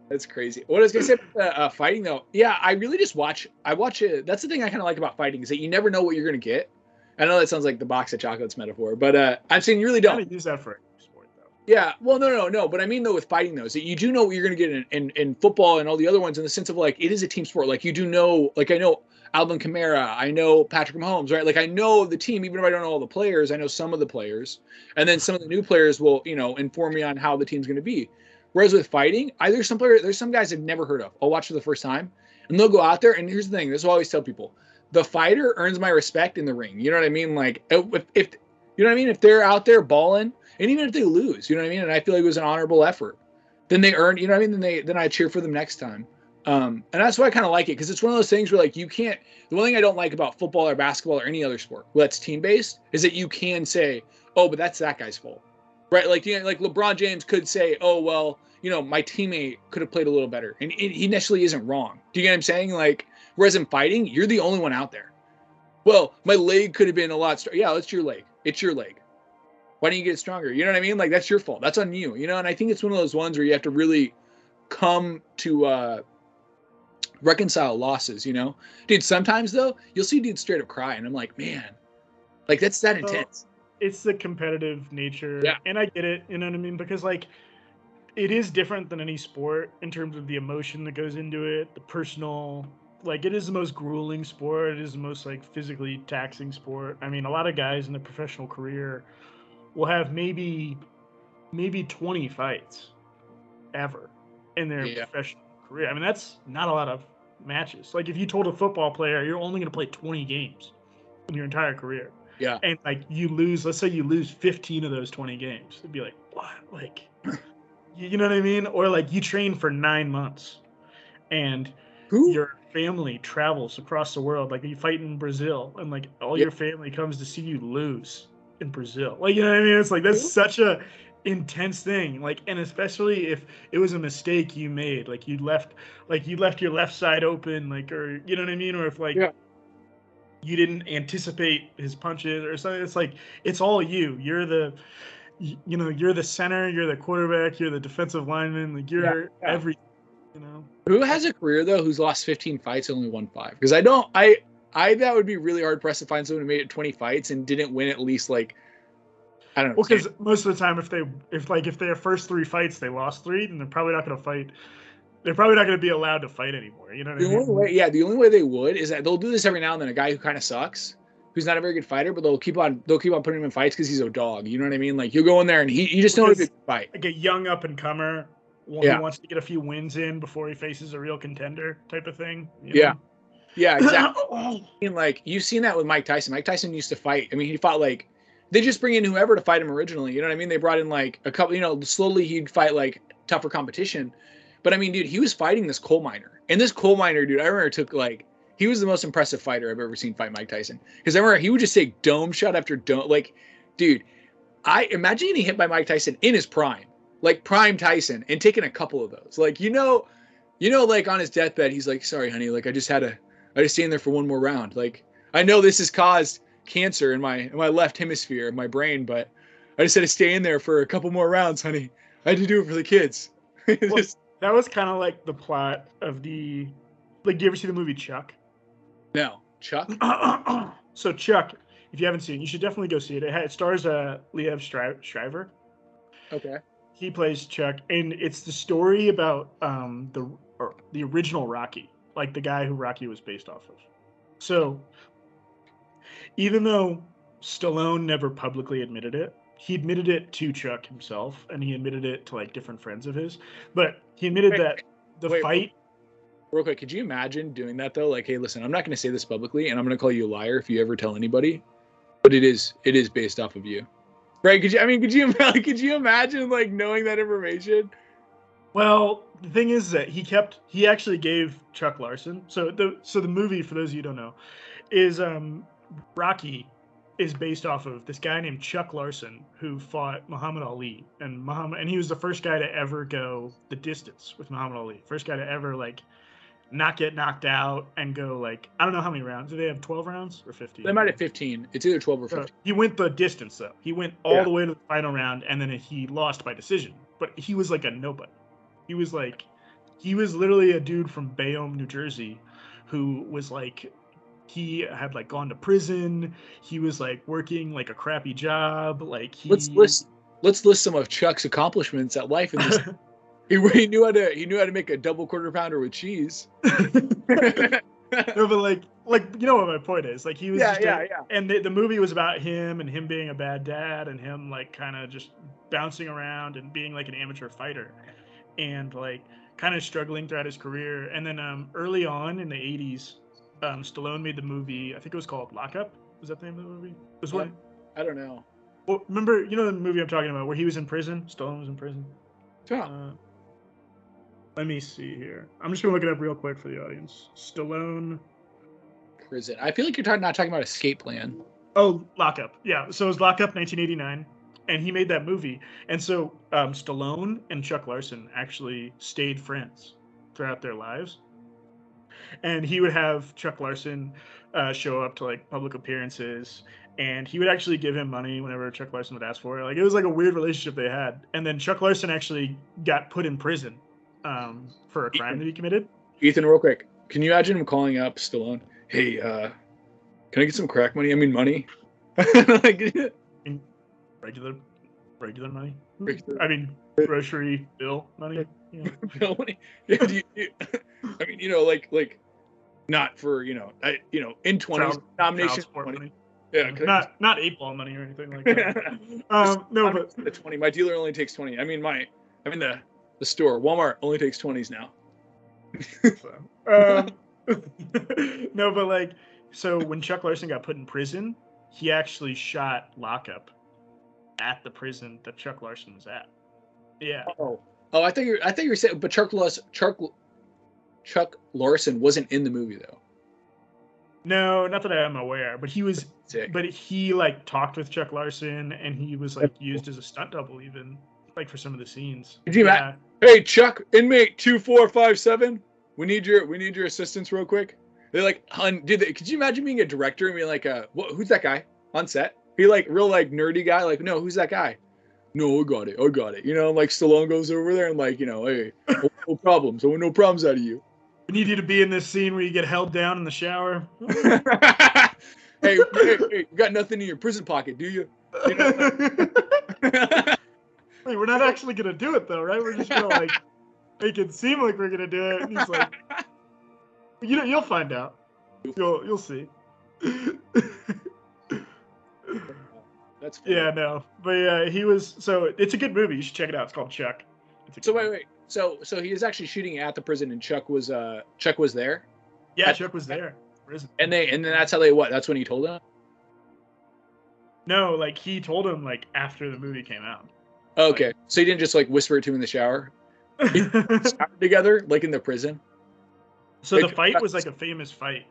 That's crazy. What I was gonna say about fighting though, yeah, I really just watch. I watch it. That's the thing I kind of like about fighting, is that you never know what you're gonna get. I know that sounds like the box of chocolates metaphor, but I'm saying you really don't. I use that for sport though. Yeah, well, no. But I mean, though, with fighting, though, is that you do know what you're going to get in football and all the other ones, in the sense of, like, it is a team sport. Like, you do know, like, I know Alvin Kamara, I know Patrick Mahomes, right? Like, I know the team, even if I don't know all the players, I know some of the players. And then some of the new players will, inform me on how the team's going to be. Whereas with fighting, there's some guys I've never heard of. I'll watch for the first time, and they'll go out there, and here's the thing, this is what I always tell people. The fighter earns my respect in the ring. You know what I mean? Like, if you know what I mean? If they're out there balling, and even if they lose, you know what I mean? And I feel like it was an honorable effort, then they earn, you know what I mean? Then I cheer for them next time. And that's why I kind of like it, because it's one of those things where, like, you can't, the one thing I don't like about football or basketball or any other sport that's team-based is that you can say, oh, but that's that guy's fault, right? Like, like LeBron James could say, oh, well, my teammate could have played a little better. And he necessarily isn't wrong. Do you get what I'm saying? Like, whereas in fighting, you're the only one out there. Well, my leg could have been a lot stronger. Yeah, it's your leg. It's your leg. Why don't you get it stronger? You know what I mean? Like, that's your fault. That's on you. And I think it's one of those ones where you have to really come to reconcile losses, Dude, sometimes, though, you'll see dudes straight up cry, and I'm like, man, like, that's that intense. It's the competitive nature. Yeah. And I get it, you know what I mean? Because, like, it is different than any sport in terms of the emotion that goes into it, the personal, like, it is the most grueling sport. It is the most, like, physically taxing sport. I mean, a lot of guys in their professional career will have maybe 20 fights ever in their professional career. I mean, that's not a lot of matches. Like, if you told a football player you're only going to play 20 games in your entire career, and like you lose, let's say you lose 15 of those 20 games, it'd be like, what? Like, you know what I mean? Or like you train for 9 months and your family travels across the world. Like, you fight in Brazil and like all your family comes to see you lose in Brazil. Like, you know what I mean? It's like, that's such a intense thing. Like, and especially if it was a mistake you made, like you left your left side open, like, or you know what I mean, or if like you didn't anticipate his punches or something. It's like it's all you. You're the you're the center, you're the quarterback, you're the defensive lineman, like you're everything. You know. Who has a career though who's lost 15 fights and only won 5? Because I that would be really hard pressed to find someone who made it 20 fights and didn't win at least like, I don't know. Well, because most of the time, if their first 3 fights they lost 3, then they're probably not going to fight. They're probably not going to be allowed to fight anymore. You know what I mean? The only way they would is that they'll do this every now and then. A guy who kind of sucks, who's not a very good fighter, but they'll keep on putting him in fights because he's a dog. You know what I mean? Like you'll go in there and you just know to fight. Like a young up and comer who wants to get a few wins in before he faces a real contender type of thing. You know? Yeah, exactly. I mean, like you've seen that with Mike Tyson. Mike Tyson used to fight. I mean, he fought like they just bring in whoever to fight him originally. You know what I mean? They brought in like a couple. You know, slowly he'd fight like tougher competition. But I mean, dude, he was fighting this coal miner, and this coal miner, dude, I remember he was the most impressive fighter I've ever seen fight Mike Tyson. Because I remember he would just take dome shot after dome. Like, dude, I imagine getting hit by Mike Tyson in his prime, like prime Tyson, and taking a couple of those. Like, you know, like on his deathbed, he's like, "Sorry, honey, like I just stayed in there for one more round. Like, I know this has caused cancer in my left hemisphere of my brain, but I just had to stay in there for a couple more rounds, honey. I had to do it for the kids." That was kind of like the plot of the, like, do you ever see the movie Chuck? No. Chuck? So Chuck, if you haven't seen it, you should definitely go see it. It stars Liev Schreiber. Okay. He plays Chuck, and it's the story about the original Rocky, like the guy who Rocky was based off of. So even though Stallone never publicly admitted it, he admitted it to Chuck himself, and he admitted it to like different friends of his. But he admitted that the fight. Real quick, could you imagine doing that though? Like, hey, listen, I'm not going to say this publicly, and I'm going to call you a liar if you ever tell anybody. But it is based off of you, right? Could you imagine like knowing that information? Well, the thing is that he actually gave Chuck Larson. So the movie, for those of you who don't know, is Rocky is based off of this guy named Chuck Larson who fought Muhammad Ali, and he was the first guy to ever go the distance with Muhammad Ali. First guy to ever like not get knocked out and go like, I don't know how many rounds. Do they have 12 rounds or 15? They might have 15. It's either 12 or 15. He went the distance though. He went all the way to the final round, and then he lost by decision. But he was like a nobody. He was literally a dude from Bayonne, New Jersey, who was like, he had like gone to prison. He was like working like a crappy job. Like let's list some of Chuck's accomplishments at life in this. he knew how to make a double quarter pounder with cheese. No, but like you know what my point is. Like he was and the movie was about him and him being a bad dad and him like kind of just bouncing around and being like an amateur fighter and like kind of struggling throughout his career. And then early on in the 80s, Stallone made the movie, I think it was called Lockup. Was that the name of the movie? It was one. I don't know. Well, remember, you know the movie I'm talking about where he was in prison? Stallone was in prison. Yeah. Let me see here. I'm just gonna look it up real quick for the audience. Stallone. Prison. I feel like you're not talking about Escape Plan. Oh, Lockup. Yeah. So it was Lockup, 1989, and he made that movie. And so Stallone and Chuck Larson actually stayed friends throughout their lives. And he would have Chuck Larson show up to like public appearances, and he would actually give him money whenever Chuck Larson would ask for it. Like it was like a weird relationship they had. And then Chuck Larson actually got put in prison for a crime that he committed. Ethan, real quick, can you imagine him calling up Stallone? Hey, can I get some crack money? I mean money. Like, regular money. I mean grocery bill money. Yeah. Bill money. Yeah, I mean, like not for in 20s nomination money. Yeah, not 8-ball money or anything like that. No, but the 20. My dealer only takes 20. I mean the store, Walmart, only takes 20s now. No, but like, so when Chuck Larson got put in prison, he actually shot Lockup at the prison that Chuck Larson was at. Yeah. Oh, I think you're saying, but Chuck Larson wasn't in the movie though. No, not that I am aware, but he was, Sick. but he like talked with Chuck Larson, and he was like used as a stunt double even, like for some of the scenes. Could you imagine? Hey, Chuck, inmate 2457, we need your assistance real quick. They're like, could you imagine being a director and being like, who's that guy on set? He like real like nerdy guy, like, no, who's that guy? No, I got it. You know, like Stallone goes over there and like, you know, hey, no problems. I want no problems out of you. We need you to be in this scene where you get held down in the shower. hey, you got nothing in your prison pocket, do you? You know? Wait, we're not actually gonna do it though, right? We're just gonna like make it seem like we're gonna do it. And he's like, you'll find out. You'll see. That's funny. Yeah, no, but yeah, he was. So it's a good movie. You should check it out. It's called Chuck. So wait. So he was actually shooting at the prison, and Chuck was there. Yeah, Chuck was there. Prison. And then that's how they what? That's when he told him. No, like he told him like after the movie came out. Okay, so he didn't just like whisper it to him in the shower. Together, like in the prison. So the fight was like a famous fight.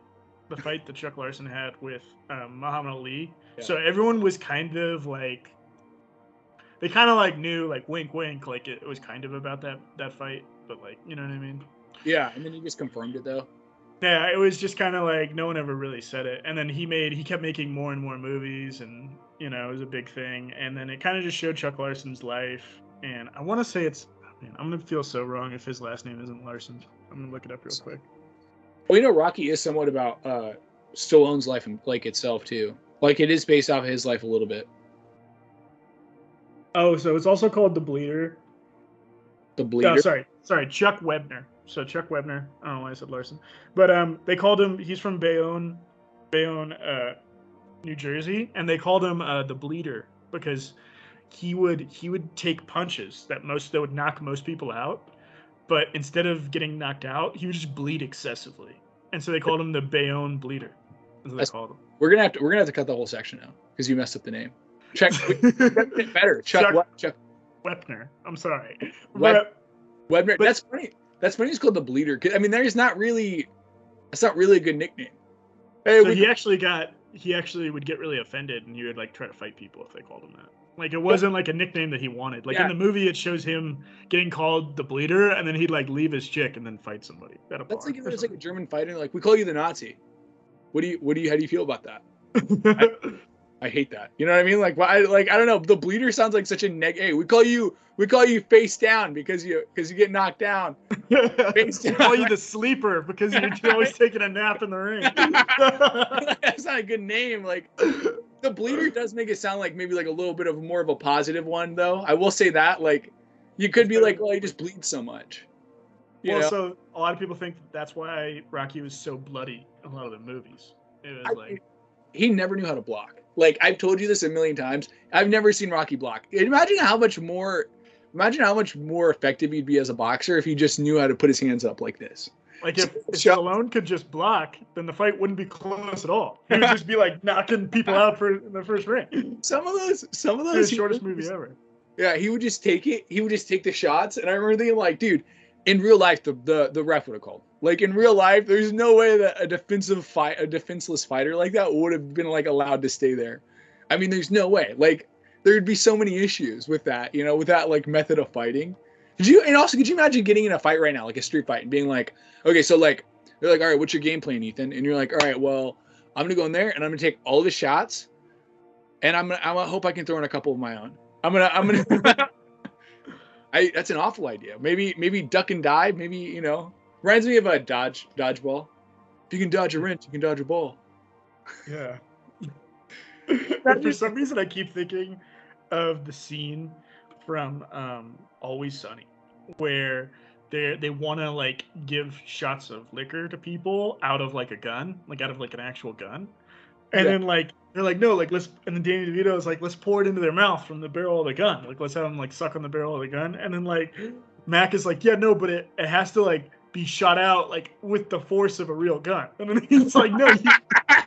The fight that Chuck Larson had with Muhammad Ali. Yeah. So everyone was kind of like, they kind of like knew, like wink, wink, like it was kind of about that fight, but like, you know what I mean? Yeah, and then he just confirmed it though. Yeah, it was just kind of like no one ever really said it, and then he kept making more and more movies, and you know it was a big thing, and then it kind of just showed Chuck Larson's life, and I want to say it's, man, I'm gonna feel so wrong if his last name isn't Larson. I'm gonna look it up real quick. Well, you know, Rocky is somewhat about Stallone's life and like itself too. Like it is based off of his life a little bit. Oh, so it's also called The Bleeder. The Bleeder. Oh, sorry, Chuck Webner. So Chuck Webner. I don't know why I said Larson, but they called him. He's from Bayonne, New Jersey, and they called him the Bleeder because he would take punches that would knock most people out, but instead of getting knocked out, he would just bleed excessively, and so they called him the Bayonne Bleeder. That's what they called him. We're gonna have to cut the whole section out because you messed up the name. Chuck, better. Chuck Webner. I'm sorry. Webner. That's funny. That's funny. He's called the Bleeder. I mean, that's not really a good nickname. Hey, so he actually would get really offended, and he would like try to fight people if they called him that. Like it wasn't like a nickname that he wanted. Like in the movie, it shows him getting called the Bleeder, and then he'd like leave his chick and then fight somebody at a bar. That's like if there's like a German fighter, like we call you the Nazi. How do you feel about that? I hate that. You know what I mean? Like, I don't know. The Bleeder sounds like such a Hey, we call you face down because you get knocked down. Face down. We call you the Sleeper because you're always taking a nap in the ring. That's not a good name. Like, the Bleeder does make it sound like maybe like a little bit of more of a positive one, though. I will say that. Like, you could be like, well, he just bleeds so much. You know? So a lot of people think that's why Rocky was so bloody in a lot of the movies. It was he never knew how to block. Like, I've told you this a million times. I've never seen Rocky block. Imagine how much more effective he'd be as a boxer if he just knew how to put his hands up like this. Like if Stallone could just block, then the fight wouldn't be close at all. He would just be like knocking people out in the first ring. Some of those the shortest movie ever. Yeah, he would just take it. He would just take the shots. And I remember thinking, like, dude, in real life, the ref would have called. Like in real life, there's no way that a defenseless fighter like that would have been like allowed to stay there. I mean, there's no way. Like there'd be so many issues with that, you know, with that like method of fighting. Could you imagine getting in a fight right now, like a street fight, and being like, okay, so like they're like, all right, what's your game plan, Ethan? And you're like, all right, well, I'm gonna go in there and I'm gonna take all the shots, and I'm gonna hope I can throw in a couple of my own. I'm gonna. That's an awful idea. Maybe duck and dive. Maybe, you know, reminds me of a dodgeball. If you can dodge a wrench, you can dodge a ball. Yeah. For some reason, I keep thinking of the scene from Always Sunny, where they want to like give shots of liquor to people out of like a gun, like out of like an actual gun, and then like they're like, no, like let's, and then Danny DeVito is like, let's pour it into their mouth from the barrel of the gun, like let's have them like suck on the barrel of the gun, and then like Mac is like, yeah, no, but it has to like be shot out like with the force of a real gun, and then he's like, no,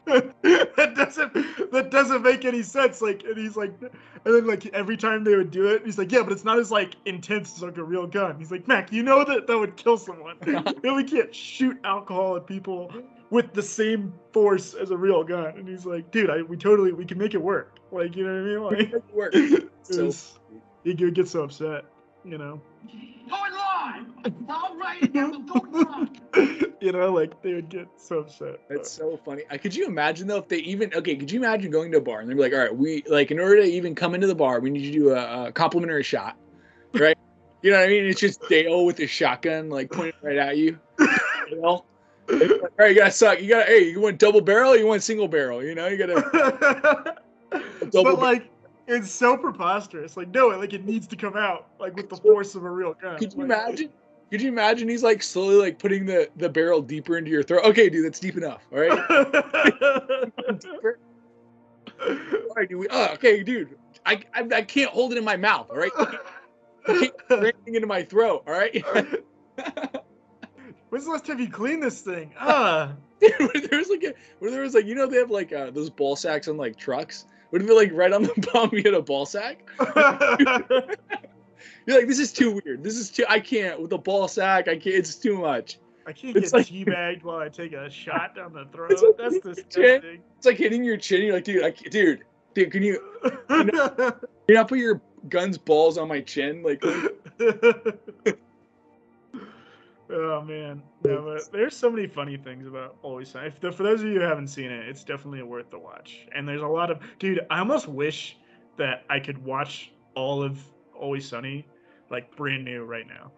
that doesn't make any sense. Like, and he's like, and then like every time they would do it, he's like, yeah, but it's not as like intense as like a real gun. He's like, Mac, you know that would kill someone. We can't shoot alcohol at people with the same force as a real gun, and he's like, dude, we can make it work. Like, you know what I mean? Like, Work. So he would get so upset, you know. Going live. I'll write it and we'll go live. You know, like they would get so upset. That's so funny. Could you imagine though if they even could you imagine going to a bar and they'd be like, all right, we like in order to even come into the bar, we need you to do a complimentary shot, right? You know what I mean? It's just Dale with his shotgun like pointing right at you. Dale. Like, all right, you gotta suck. Hey, you want double barrel? Or you want single barrel? You know, you gotta. But like, it's so preposterous. Like, no, like it needs to come out like with the force of a real gun. Could you imagine? Could you imagine? He's like slowly like putting the barrel deeper into your throat. Okay, dude, that's deep enough. All right. All right, dude. Okay, dude. I can't hold it in my mouth. All right. I can't bring it into my throat. All right. When's the last time you cleaned this thing? Dude, there was like you know they have like those ball sacks on like trucks. Would it be like right on the bum you had a ball sack? You're like, this is too weird. This is too. I can't with the ball sack. I can't. It's too much. I can't get like, teabagged while I take a shot down the throat. That's disgusting. It's like hitting your chin. You're like, dude, can you not put your gun's balls on my chin? Like. Oh man, no, but there's so many funny things about Always Sunny. For those of you who haven't seen it, it's definitely worth the watch. And there's a lot of, dude, I almost wish that I could watch all of Always Sunny like brand new right now.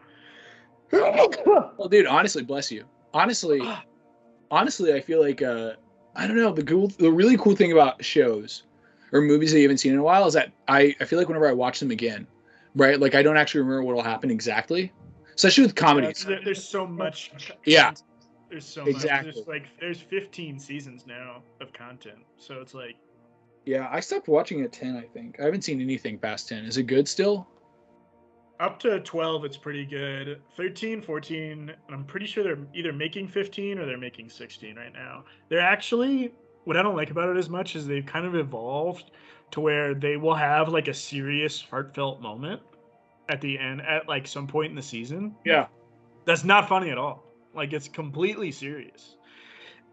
Well, dude, honestly, bless you. Honestly, I feel like I don't know, the really cool thing about shows or movies that you haven't seen in a while is that I feel like whenever I watch them again, right, like I don't actually remember what will happen exactly. Especially with comedies. Yeah, there's so much. Yeah. There's so exactly. much. There's 15 seasons now of content. So it's like. Yeah, I stopped watching at 10, I think. I haven't seen anything past 10. Is it good still? Up to 12, it's pretty good. 13, 14, and I'm pretty sure they're either making 15 or they're making 16 right now. They're actually, what I don't like about it as much is they've kind of evolved to where they will have like a serious, heartfelt moment at the end at like some point in the season. Yeah. That's not funny at all. Like it's completely serious.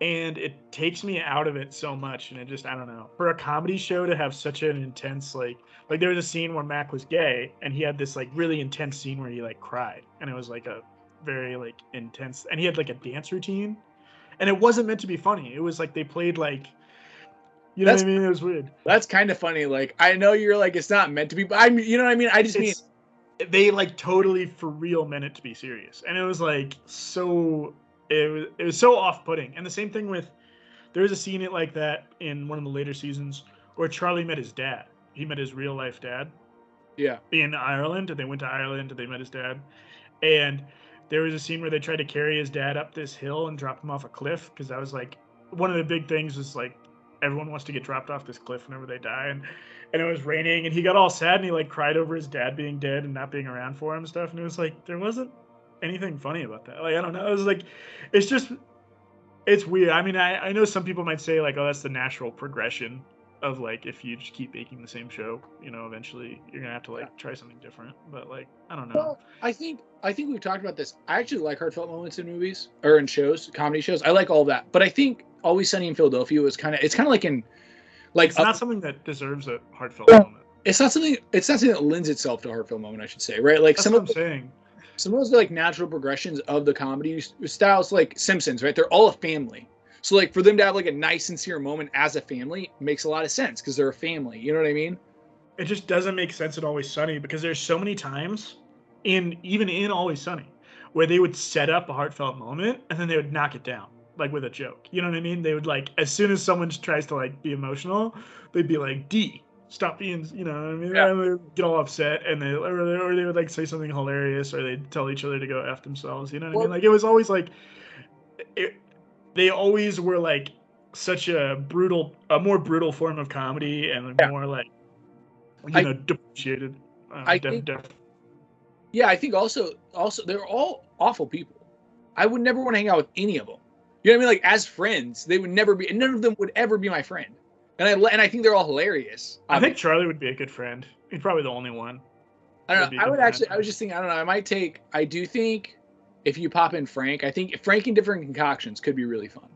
And it takes me out of it so much. And it just, I don't know. For a comedy show to have such an intense, like there was a scene where Mac was gay and he had this like really intense scene where he like cried. And it was like a very like intense, and he had like a dance routine. And it wasn't meant to be funny. It was like they played like, you know what I mean? It was weird. That's kind of funny. Like, I know you're like, it's not meant to be, but I mean, you know what I mean? I just mean. They like totally for real meant it to be serious, and it was like so it was so off-putting. And the same thing with, there was a scene like that in one of the later seasons where Charlie met his dad. He met his real life dad. Yeah. In Ireland, and they went to Ireland and they met his dad. And there was a scene where they tried to carry his dad up this hill and drop him off a cliff, because that was like one of the big things was like everyone wants to get dropped off this cliff whenever they die. And it was raining, and he got all sad, and he like cried over his dad being dead and not being around for him and stuff. And it was like, there wasn't anything funny about that. Like, I don't know. It was like, it's weird. I mean, I know some people might say like, oh, that's the natural progression of like, if you just keep making the same show, you know, eventually you're gonna have to like try something different. But like, I don't know. Well, I think we've talked about this. I actually like heartfelt moments in movies or in shows, comedy shows. I like all of that. But I think Always Sunny in Philadelphia was kind of like in. Like, it's not something that deserves a heartfelt moment. It's not something that lends itself to a heartfelt moment, I should say, right? Like That's what I'm saying. Some of those like natural progressions of the comedy styles, like Simpsons, right? They're all a family. So like for them to have like a nice, sincere moment as a family makes a lot of sense because they're a family. You know what I mean? It just doesn't make sense at Always Sunny, because there's so many times even in Always Sunny where they would set up a heartfelt moment and then they would knock it down. Like with a joke, you know what I mean? They would like, as soon as someone tries to like be emotional, they'd be like, D, stop being, you know what I mean? Yeah. And they'd get all upset, and or they would like say something hilarious, or they'd tell each other to go F themselves, you know what I mean? Like it was always like, they always were like such a more brutal form of comedy, and more like, you know, depreciated. I think also they're all awful people. I would never want to hang out with any of them. You know what I mean? Like as friends, they would never be, and none of them would ever be my friend. And I think they're all hilarious. I think Charlie would be a good friend. He's probably the only one. I don't know. I was just thinking, I don't know. I do think if you pop in Frank, I think Frank in different concoctions could be really fun.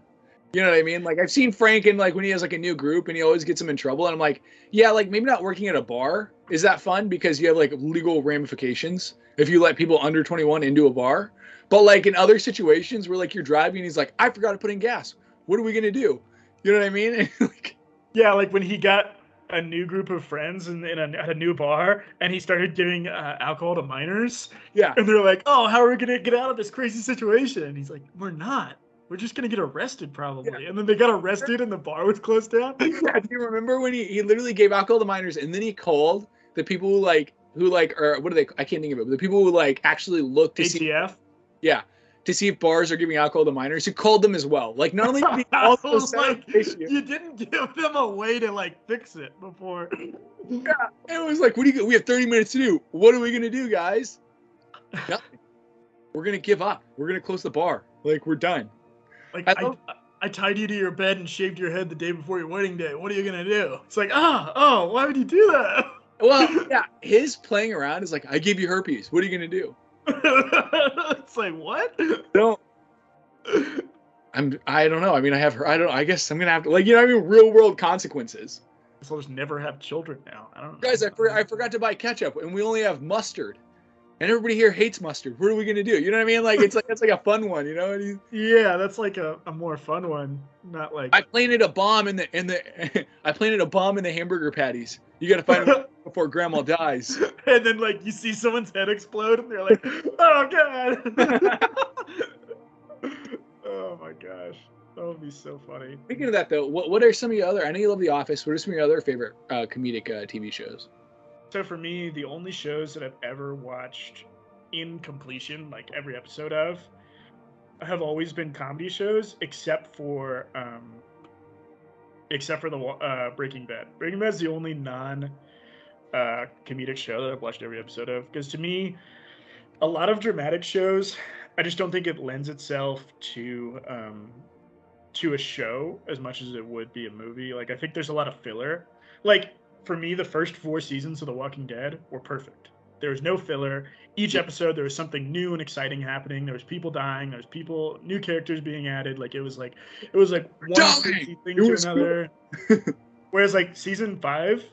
You know what I mean? Like I've seen Frank in like when he has like a new group and he always gets them in trouble. And I'm like, yeah, like maybe not working at a bar. Is that fun? Because you have like legal ramifications if you let people under 21 into a bar. But like in other situations where like you're driving and he's like, I forgot to put in gas. What are we going to do? You know what I mean? And, like, Yeah, like when he got a new group of friends at a new bar, and he started giving alcohol to minors, yeah. and they're like, "Oh, how are we gonna get out of this crazy situation?" And he's like, "We're not. We're just gonna get arrested probably." And then they got arrested, and the bar was closed down. Yeah, do you remember when he literally gave alcohol to minors and then he called the people who or what are they? I can't think of it. But the people who like actually look to see. ATF. Yeah, to see if bars are giving alcohol to minors. He called them as well. Like not only did he I also was set up like, the issue. you didn't give them a way to like fix it before. Yeah, it was like, what do you? We have 30 minutes to do. What are we gonna do, guys? Nothing. We're gonna give up. We're gonna close the bar. Like we're done. Like I tied you to your bed and shaved your head the day before your wedding day. What are you gonna do? It's like, why would you do that? Well, yeah, his playing around is like, I gave you herpes. What are you gonna do? It's like, what? Don't. I don't know. I mean, I guess I'm gonna have to, like, you know what I mean? Real world consequences. So I'll just never have children now. I don't know. Guys, I forgot to buy ketchup and we only have mustard. And everybody here hates mustard. What are we gonna do? You know what I mean? Like that's like a fun one, you know? Yeah, that's like a more fun one. Not like I planted a bomb in the I planted a bomb in the hamburger patties. You gotta find it before grandma dies. And then like you see someone's head explode and they're like, oh god. Oh my gosh. That would be so funny. Speaking of that though, what are some of your other, I know you love The Office, what are some of your other favorite comedic TV shows? So for me, the only shows that I've ever watched in completion, like every episode of, have always been comedy shows, except for the Breaking Bad. Breaking Bad is the only comedic show that I've watched every episode of. Because to me, a lot of dramatic shows, I just don't think it lends itself to a show as much as it would be a movie. Like I think there's a lot of filler. Like for me, the first 4 seasons of The Walking Dead were perfect. There was no filler. Each episode, there was something new and exciting happening. There was people dying. There was new characters being added. Like it was like one crazy thing to another. Whereas like season 5,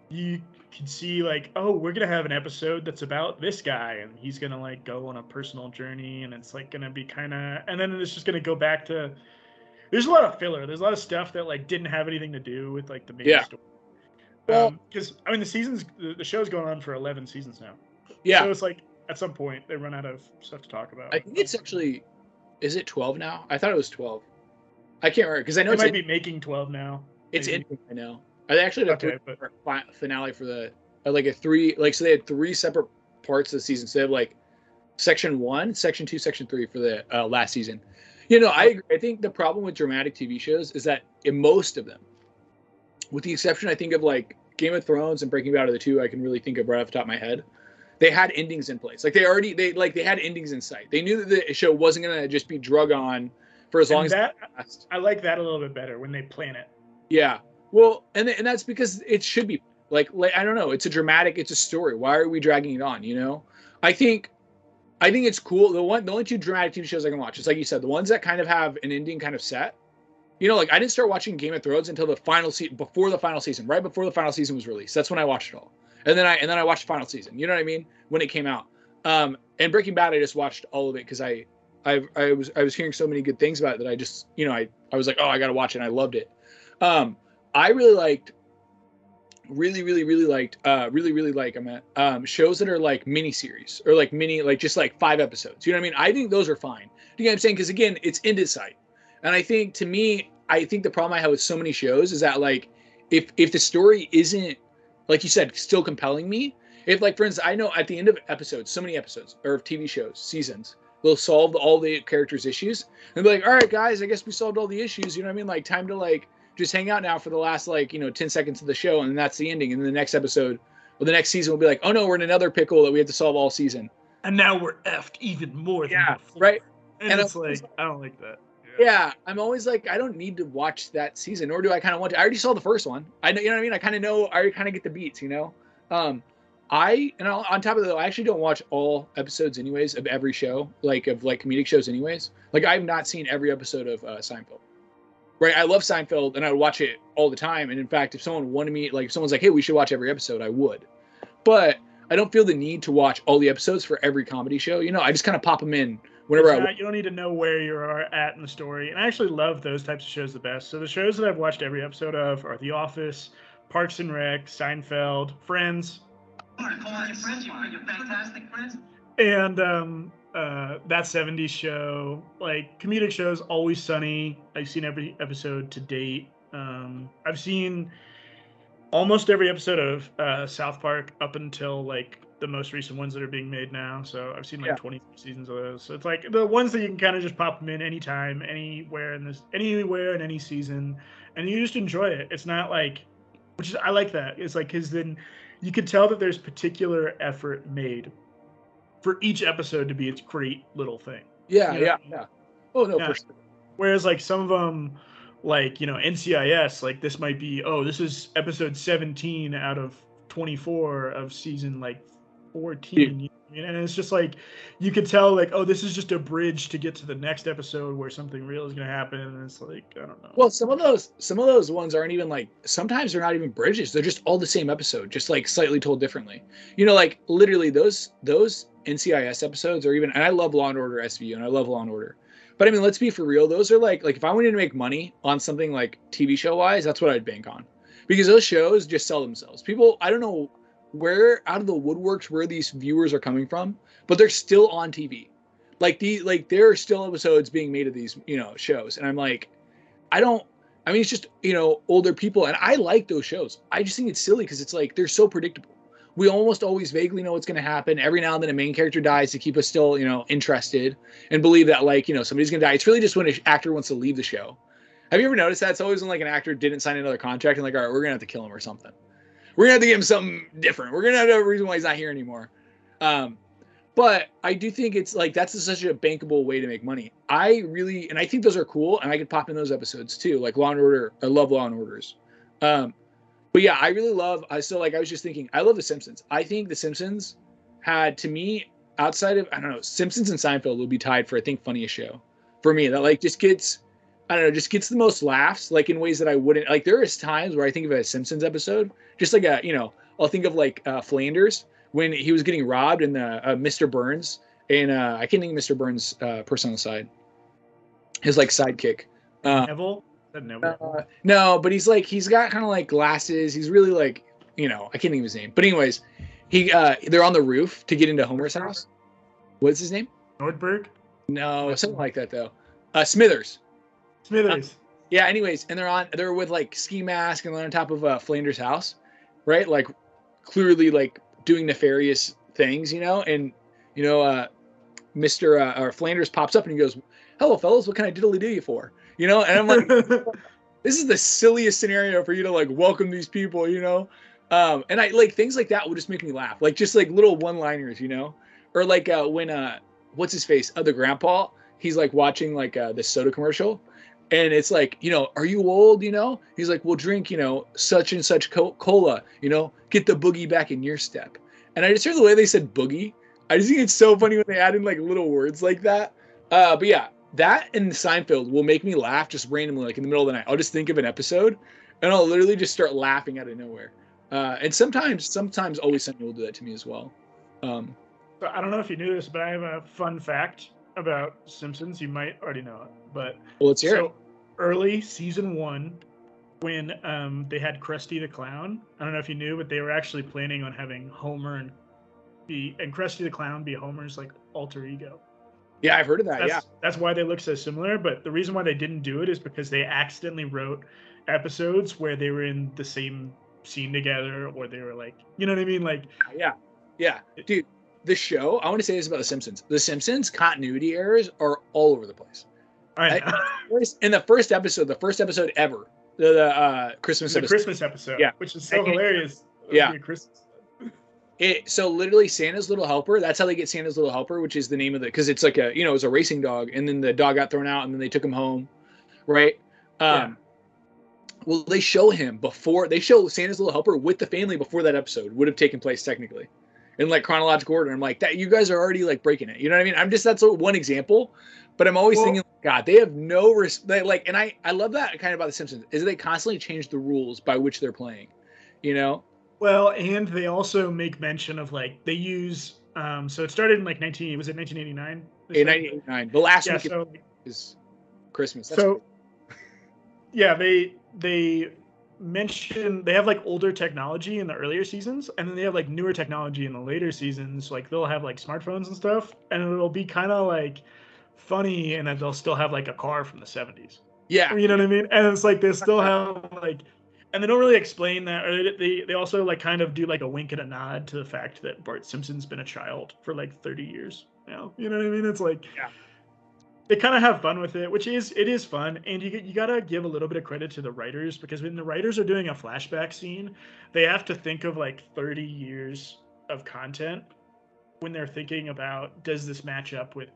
you could see like, oh, we're gonna have an episode that's about this guy, and he's gonna like go on a personal journey, and it's like gonna be kind of, and then it's just gonna go back to. There's a lot of filler. There's a lot of stuff that like didn't have anything to do with like the main story. Because I mean, the show's going on for 11 seasons now. Yeah. So it's like at some point they run out of stuff to talk about. I think it's actually, is it 12 now? I thought it was 12. I can't remember because I know it might be making 12 now. It's ending. I know. I actually had a finale for the so they had 3 separate parts of the season. So they have like section 1, section 2, section 3 for the last season. You know, I agree. I think the problem with dramatic TV shows is that in most of them, with the exception, I think of like Game of Thrones and Breaking Bad are the 2 I can really think of right off the top of my head. They had endings in place. Like they had endings in sight. They knew that the show wasn't gonna just be drug on for as long as that. I like that a little bit better when they plan it. Yeah. Well, and that's because it should be like I don't know. It's a story. Why are we dragging it on? You know, I think it's cool. The only 2 dramatic TV shows I can watch, it's like you said, the ones that kind of have an ending kind of set. You know, like I didn't start watching Game of Thrones until the final season, right before the final season was released. That's when I watched it all. And then I watched the final season. You know what I mean? When it came out. And Breaking Bad, I just watched all of it because I was hearing so many good things about it that I just, you know, I was like, oh, I gotta watch it. And I loved it. I really liked shows that are like mini series or like just like 5 episodes. You know what I mean? I think those are fine. You know what I'm saying? Because again, it's end in sight. And I think the problem I have with so many shows is that like if the story isn't, like you said, still compelling me, if like for instance, I know at the end of episodes, so many episodes or TV shows, seasons, they'll solve all the characters' issues and be like, all right, guys, I guess we solved all the issues. You know what I mean? Like time to like just hang out now for the last 10 seconds of the show, and that's the ending. And then the next episode or the next season will be like, oh no, we're in another pickle that we have to solve all season. And now we're effed even more than before. Right. And it's like, I don't like that. Yeah, I'm always like, I don't need to watch that season, nor do I kind of want to. I already saw the first one. I know, you know what I mean? I kind of know, I already kind of get the beats, you know? On top of that, I actually don't watch all episodes anyways of every show, of comedic shows anyways. Like, I've not seen every episode of Seinfeld. right? I love Seinfeld, and I would watch it all the time. And in fact, if someone wanted me, like if someone's like, "Hey, we should watch every episode," I would. But I don't feel the need to watch all the episodes for every comedy show. You know, I just kind of pop them in whenever You don't need to know where you are at in the story. And I actually love those types of shows the best. So the shows that I've watched every episode of are The Office, Parks and Rec, Seinfeld, Friends. Friends, you're fantastic friends. And That 70s Show, like comedic shows, Always Sunny. I've seen every episode to date. I've seen almost every episode of South Park up until like the most recent ones that are being made now. So I've seen like 20 seasons of those. So it's like the ones that you can kind of just pop them in anytime, anywhere in any season, and you just enjoy it. It's not like, which is, I like that. It's like, because then you could tell that there's particular effort made for each episode to be its great little thing. Yeah, You know? yeah. Oh no, for sure. Whereas like some of them, like, you know, NCIS, like this might be, oh, this is episode 17 out of 24 of season like 14. Yeah. And it's just like, you could tell like, oh, this is just a bridge to get to the next episode where something real is going to happen. And it's like, I don't know. Well, some of those ones aren't even like, sometimes they're not even bridges. They're just all the same episode, just like slightly told differently. You know, like literally those NCIS episodes, or even, and I love Law and Order SVU, and I love Law and Order. But I mean, let's be for real. Those are like if I wanted to make money on something like TV show wise, that's what I'd bank on, because those shows just sell themselves. People, I don't know where out of the woodworks where these viewers are coming from, but they're still on TV. Like there are still episodes being made of these, you know, shows, and I'm like, I mean, it's just, you know, older people, and I like those shows. I just think it's silly because it's like they're so predictable. We almost always vaguely know what's going to happen. Every now and then a main character dies to keep us still, you know, interested and believe that, like, you know, somebody's going to die. It's really just when an actor wants to leave the show. Have you ever noticed that? It's always when like an actor didn't sign another contract and like, all right, we're going to have to kill him or something. We're going to have to give him something different. We're going to have a reason why he's not here anymore. But I do think it's like, that's such a bankable way to make money. I think those are cool, and I could pop in those episodes too. Like Law and Order. I love Law and Orders. But yeah, I really love, I was just thinking, I love The Simpsons. I think The Simpsons had, to me, outside of, I don't know, Simpsons and Seinfeld would be tied for, I think, funniest show for me. That like just gets the most laughs, like in ways that I wouldn't, like there is times where I think of a Simpsons episode, just like I'll think of like Flanders when he was getting robbed and Mr. Burns, and I can't think of Mr. Burns' person on the side. His like sidekick. Neville? No, but he's got kind of like glasses. He's really like, I can't think of his name. But anyways, they're on the roof to get into Homer's house. What's his name? Nordberg? No, something like that though. Smithers. Yeah. Anyways, and they're with like ski mask and they're on top of Flanders' house, right? Like clearly like doing nefarious things, and Mr. Flanders pops up and he goes, "Hello, fellas, what can I diddly do you for?" And I'm like, this is the silliest scenario for you to like welcome these people, and I like things like that will just make me laugh, like just like little one-liners, or like when what's his face, the grandpa, he's like watching like this soda commercial, and it's like, are you old? He's like, well, drink, such and such cola, get the boogie back in your step. And I just heard the way they said boogie. I just think it's so funny when they add in like little words like that. But yeah, that and Seinfeld will make me laugh just randomly, like in the middle of the night. I'll just think of an episode and I'll literally just start laughing out of nowhere. And sometimes Always Sunny will do that to me as well. So I don't know if you knew this, but I have a fun fact about Simpsons. You might already know it, but let's hear it. Early season 1, when they had Krusty the Clown, I don't know if you knew, but they were actually planning on having Homer and Krusty the Clown be Homer's like alter ego. Yeah, I've heard of that. That's why they look so similar. But the reason why they didn't do it is because they accidentally wrote episodes where they were in the same scene together, or they were like, you know what I mean? Like, yeah, dude. The show, I want to say this about The Simpsons. The Simpsons continuity errors are all over the place. In the first episode ever, the Christmas episode. The Christmas episode, which is so hilarious. Yeah. So literally Santa's Little Helper, that's how they get Santa's Little Helper, which is the name of because it's like it was a racing dog, and then the dog got thrown out and then they took him home. Right. Well, they show Santa's Little Helper with the family before that episode would have taken place technically. in like chronological order. I'm like, that you guys are already like breaking it. You know what I mean? That's one example, but I'm always thinking, God, they have no respect. Like, and I love that kind of about The Simpsons is they constantly change the rules by which they're playing, you know? Well, and they also make mention of like they use. So it started in like 1989? In 1989, the last Yeah. week So is Christmas. so yeah, they mention they have like older technology in the earlier seasons, and then they have like newer technology in the later seasons. Like they'll have like smartphones and stuff, and it'll be kind of like funny, and then they'll still have like a car from the 70s. Yeah. You know what I mean? And it's like they still have like, and they don't really explain that, or they also like kind of do like a wink and a nod to the fact that Bart Simpson's been a child for like 30 years now. You know what I mean? It's like, yeah. They kind of have fun with it, which is fun, and you gotta give a little bit of credit to the writers, because when the writers are doing a flashback scene, they have to think of like 30 years of content when they're thinking about, does this match up with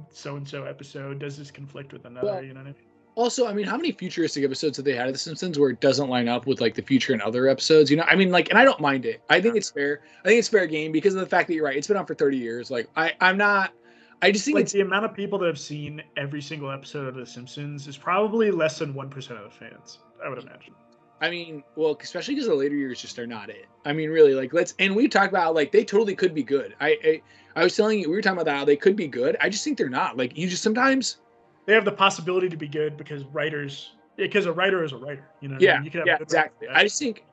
so and so episode? Does this conflict with another? Well, you know what I mean? Also, I mean, how many futuristic episodes have they had of The Simpsons where it doesn't line up with like the future and other episodes? You know, I mean, like, and I don't mind it. I think it's fair. I think it's fair game because of the fact that you're right. It's been on for 30 years. Like, I'm not. I just think like it's the amount of people that have seen every single episode of The Simpsons is probably less than 1% of the fans, I would imagine. I mean, well, especially because the later years just are not it. I mean, really, like and we talk about like they totally could be good. I was telling you, we were talking about that, how they could be good. I just think they're not. Like you just sometimes they have the possibility to be good because a writer is a writer. You know, yeah, I mean? You can have yeah, exactly. I just think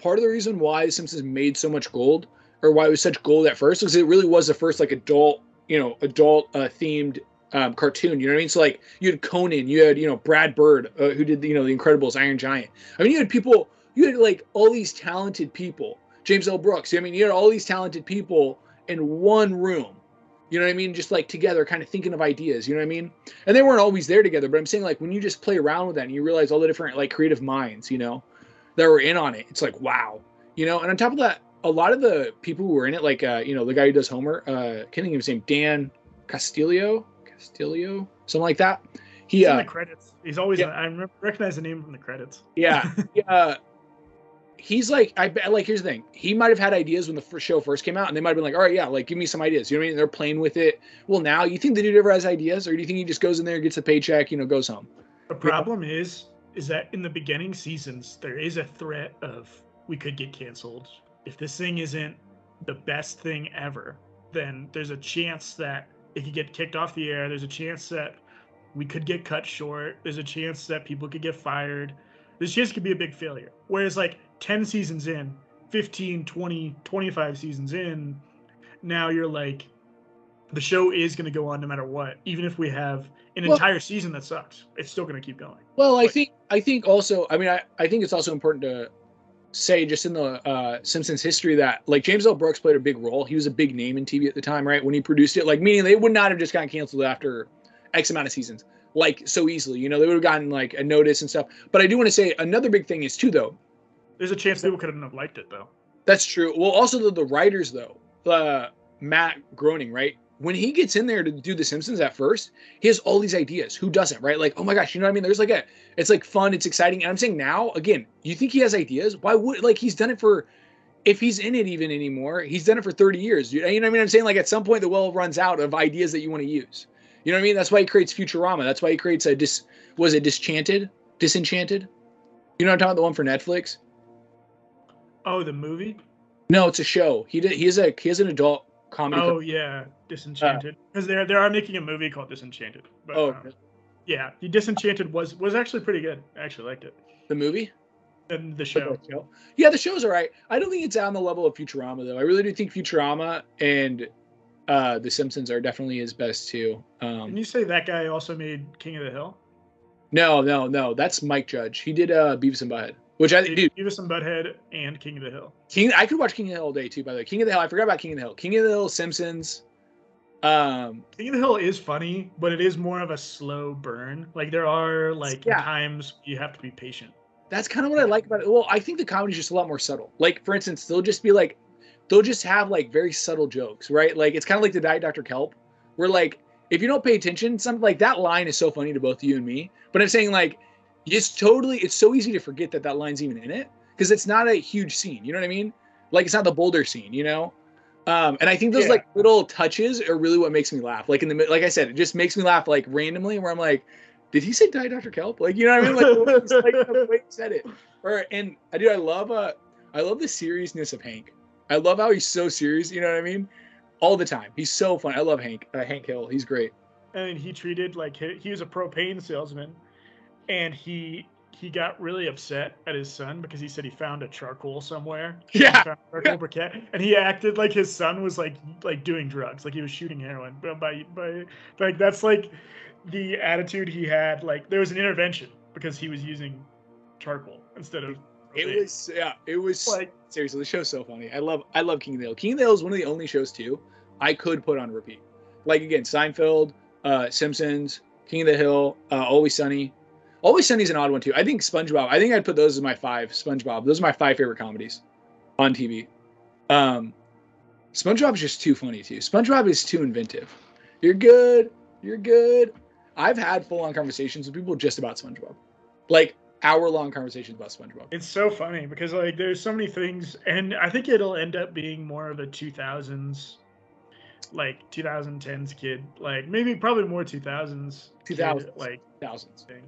part of the reason why The Simpsons made so much gold, or why it was such gold at first, was it really was the first like adult themed cartoon. You know what I mean? So like you had Conan, you had Brad Bird, who did The Incredibles, Iron Giant. I mean, you had like all these talented people, James L. Brooks. I mean, you had all these talented people in one room. You know what I mean? Just like together, kind of thinking of ideas. You know what I mean? And they weren't always there together, but I'm saying like when you just play around with that and you realize all the different like creative minds, that were in on it, it's like wow. And on top of that, a lot of the people who were in it, like the guy who does Homer, can't think of his name, Dan Castillo, something like that. He's in the credits. He's always. Yeah. I recognize the name from the credits. Yeah. He's like, here's the thing. He might have had ideas when the show first came out, and they might have been like, all right, yeah, like give me some ideas. You know what I mean? They're playing with it. Well, now you think the dude ever has ideas, or do you think he just goes in there, gets a paycheck, goes home? The problem is that in the beginning seasons, there is a threat of we could get canceled. If this thing isn't the best thing ever, then there's a chance that it could get kicked off the air. There's a chance that we could get cut short. There's a chance that people could get fired. There's a chance it could be a big failure. Whereas like 10 seasons in, 15, 20, 25 seasons in, now you're like, the show is going to go on no matter what. Even if we have an entire season that sucks, it's still going to keep going. Well, I think also, I mean, I think it's also important to say just in the Simpsons history that like James L. Brooks played a big role. He was a big name in TV at the time, right? When he produced it, like meaning they would not have just gotten canceled after X amount of seasons, like so easily. They would have gotten like a notice and stuff. But I do want to say another big thing is too, though. There's a chance people couldn't have liked it though. That's true. Well, also the writers though, Matt Groening, right? When he gets in there to do The Simpsons at first, he has all these ideas. Who doesn't, right? Like, oh my gosh, you know what I mean? There's like it's like fun, it's exciting. And I'm saying now, again, you think he has ideas? Why would, like, he's done it for, if he's in it even anymore, he's done it for 30 years. You know what I mean? I'm saying like at some point the well runs out of ideas that you want to use. You know what I mean? That's why he creates Futurama. That's why he creates Disenchanted? You know what I'm talking about? The one for Netflix? Oh, the movie? No, it's a show. He has an adult comedy. Oh yeah, Disenchanted. Because they are making a movie called Disenchanted. But, yeah, the Disenchanted was actually pretty good. I actually liked it. The movie? And the show. Yeah, the show's all right. I don't think it's on the level of Futurama though. I really do think Futurama and The Simpsons are definitely his best too. Can you say that guy also made King of the Hill? No. That's Mike Judge. He did Beavis and Butthead. Which Beavis and Butthead and King of the Hill. I could watch King of the Hill all day too, by the way. King of the Hill, I forgot about King of the Hill. King of the Hill, Simpsons. King of the Hill is funny, but it is more of a slow burn. Like there are times you have to be patient. That's kind of what I like about it. Well, I think the comedy's just a lot more subtle. Like, for instance, they'll just have like very subtle jokes, right? Like it's kind of like the Diet Dr. Kelp, where like if you don't pay attention, something like that line is so funny to both you and me. But I'm saying like it's so easy to forget that line's even in it because it's not a huge scene. You know what I mean? Like it's not the boulder scene, And I think those like little touches are really what makes me laugh. Like like I said, it just makes me laugh like randomly where I'm like, did he say die Dr. Kelp? Like, you know what I mean? Like, it's like the way he said it. And I love the seriousness of Hank. I love how he's so serious, you know what I mean? All the time. He's so fun. I love Hank Hill. He's great. And he treated like he was a propane salesman, and he got really upset at his son because he said he found a charcoal somewhere. Yeah. He found a charcoal briquette, and he acted like his son was like doing drugs, like he was shooting heroin. But by like that's like the attitude he had. Like there was an intervention because he was using charcoal instead of propane. It was like seriously, the show's so funny. I love King of the Hill. King of the Hill is one of the only shows too I could put on repeat. Like again, Seinfeld, Simpsons, King of the Hill, Always Sunny. Always Sunny's an odd one too. I think SpongeBob. I think I'd put those as my 5. SpongeBob. Those are my 5 favorite comedies on TV. SpongeBob's just too funny too. SpongeBob is too inventive. You're good. You're good. I've had full-on conversations with people just about SpongeBob, like hour-long conversations about SpongeBob. It's so funny because like there's so many things, and I think it'll end up being more of a 2000s, like 2010s kid, like maybe probably more 2000s. 2000s, like thousands thing.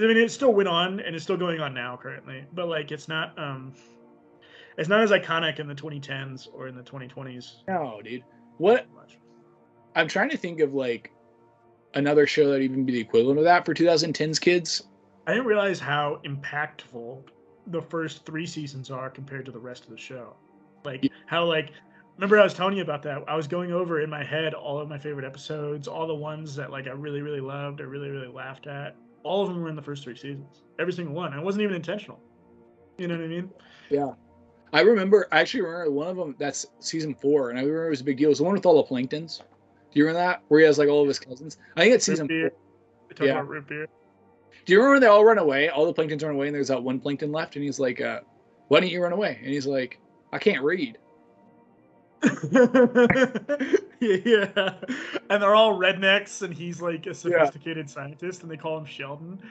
I mean, it still went on, and it's still going on now currently, but like it's not as iconic in the 2010s or in the 2020s. No, dude. What? I'm trying to think of like another show that would even be the equivalent of that for 2010s kids. I didn't realize how impactful the first 3 seasons are compared to the rest of the show. Like how like remember I was telling you about that. I was going over in my head all of my favorite episodes, all the ones that like I really really loved, I really really laughed at. All of them were in the first 3 seasons. Every single one. It wasn't even intentional. You know what I mean? Yeah. I actually remember one of them, that's season 4, and I remember it was a big deal. It was the one with all the planktons. Do you remember that? Where he has like all of his cousins? I think it's season 4. They talk about root beer. Do you remember when they all run away? All the planktons run away, and there's that one plankton left, and he's like, why don't you run away? And he's like, I can't read. Yeah, and they're all rednecks, and he's like a sophisticated scientist, and they call him Sheldon,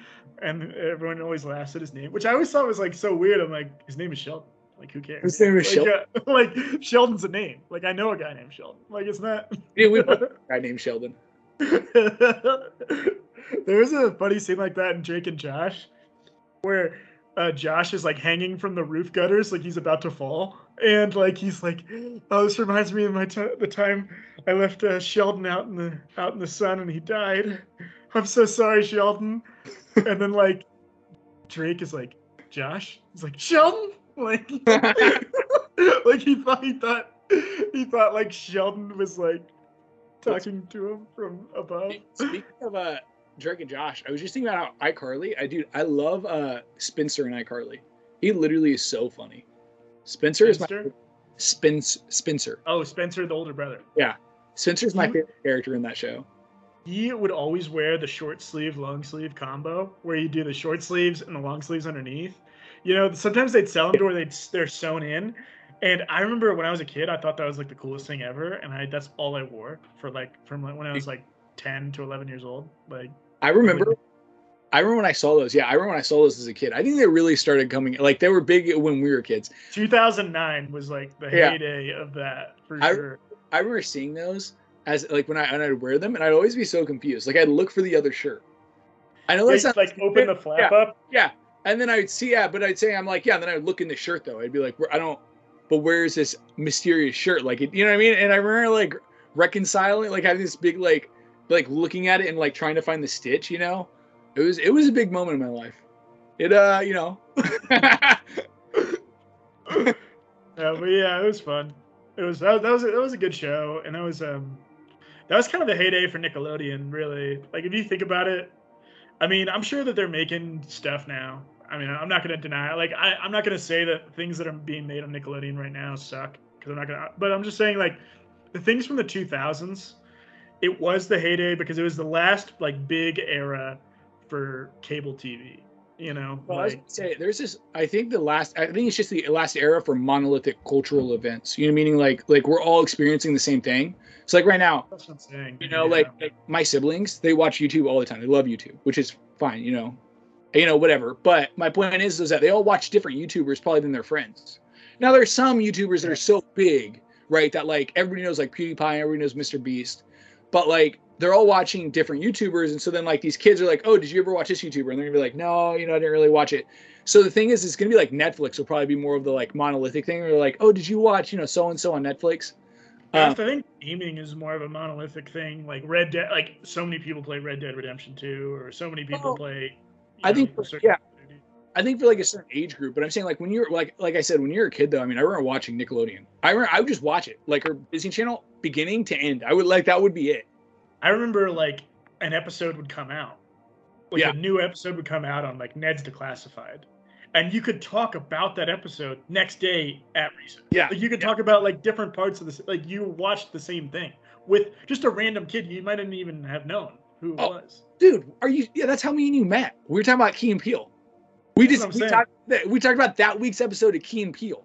and everyone always laughs at his name, which I always thought was like so weird. I'm like, his name is Sheldon. Like, who cares? His name is Sheldon. Like, Sheldon's a name. Like, I know a guy named Sheldon. Like, it's not. Yeah, we know a guy named Sheldon. There was a funny scene like that in Drake and Josh, where Josh is like hanging from the roof gutters, like he's about to fall, and like he's like, "Oh, this reminds me of the time I left Sheldon out in the sun and he died. I'm so sorry, Sheldon." And then like Drake is like, "Josh?" He's like, "Sheldon?" Like, like he thought like Sheldon was like talking to him from above. Speaking of Drake and Josh, I was just thinking about how iCarly. I love Spencer in iCarly. He literally is so funny. Spencer is my Spencer. Oh, Spencer, the older brother. Yeah, Spencer's my favorite character in that show. He would always wear the short sleeve, long sleeve combo, where you do the short sleeves and the long sleeves underneath. You know, sometimes they'd sell them to where they're sewn in. And I remember when I was a kid, I thought that was like the coolest thing ever, and that's all I wore for like from like when I was like 10 to 11 years old. Like I remember when I saw those. Yeah, I remember when I saw those as a kid. I think they really started coming, like they were big when we were kids. 2009 was like the heyday of that for sure. I remember seeing those as like when I'd wear them, and I'd always be so confused. Like I'd look for the other shirt. I know that's like open the flap up. Yeah, and then I'd see but I'd say I'm like and then I'd look in the shirt though. I'd be like, but where's this mysterious shirt? Like you know what I mean? And I remember like reconciling, like having this big like looking at it and like trying to find the stitch. You know, it was a big moment in my life. It you know. It was fun. That was a good show, and that was kind of the heyday for Nickelodeon, really. Like if you think about it, I mean, I'm sure that they're making stuff now. I mean, I'm not going to deny it. Like I'm not going to say that things that are being made on Nickelodeon right now suck, because I'm not going to. But I'm just saying, like the things from the 2000s, it was the heyday because it was the last like big era for cable TV. You know, well, I was gonna say there's this. I think it's just the last era for monolithic cultural events. You know, meaning like we're all experiencing the same thing. So like right now, that's what I'm saying. You know, like my siblings, they watch YouTube all the time. They love YouTube, which is fine. You know, whatever. But my point is that they all watch different YouTubers probably than their friends. Now there's some YouTubers that are so big right? That like everybody knows like PewDiePie, and everybody knows Mr. Beast, but like they're all watching different YouTubers, and so then like these kids are like, oh, did you ever watch this YouTuber? And they're gonna be like, no, I didn't really watch it. So the thing is, it's gonna be like Netflix will probably be more of the like monolithic thing. Or like, oh, did you watch so and so on Netflix? I think gaming is more of a monolithic thing. Like Red Dead, like so many people play Red Dead Redemption 2, or so many people play. I think for like a certain age group, but I'm saying like when you're like I said, when you're a kid though, I mean, I remember watching Nickelodeon. I would just watch it like her Disney Channel beginning to end. I would like that would be it. I remember like an episode would come out, like a new episode would come out on like Ned's Declassified, and you could talk about that episode next day at recess. Yeah, like you could talk about like different parts of this. Like you watched the same thing with just a random kid you might not even have known who it was. Dude, are you? Yeah, that's how me and you met. We were talking about Key and Peele. We talked about that week's episode of Key and Peele.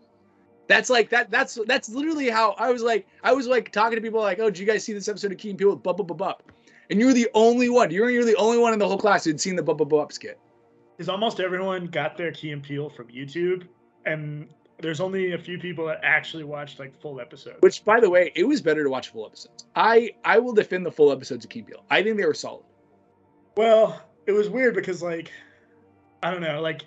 That's like that's literally how I was like talking to people like, oh, did you guys see this episode of Key and Peele with Bup Bup Bup Bup? And you were the only one. You're the only one in the whole class who'd seen the Bup Bup Bup skit. Because almost everyone got their Key and Peele from YouTube, and there's only a few people that actually watched like full episodes. Which, by the way, it was better to watch full episodes. I will defend the full episodes of Key and Peele. I think they were solid. Well, it was weird because like I don't know, like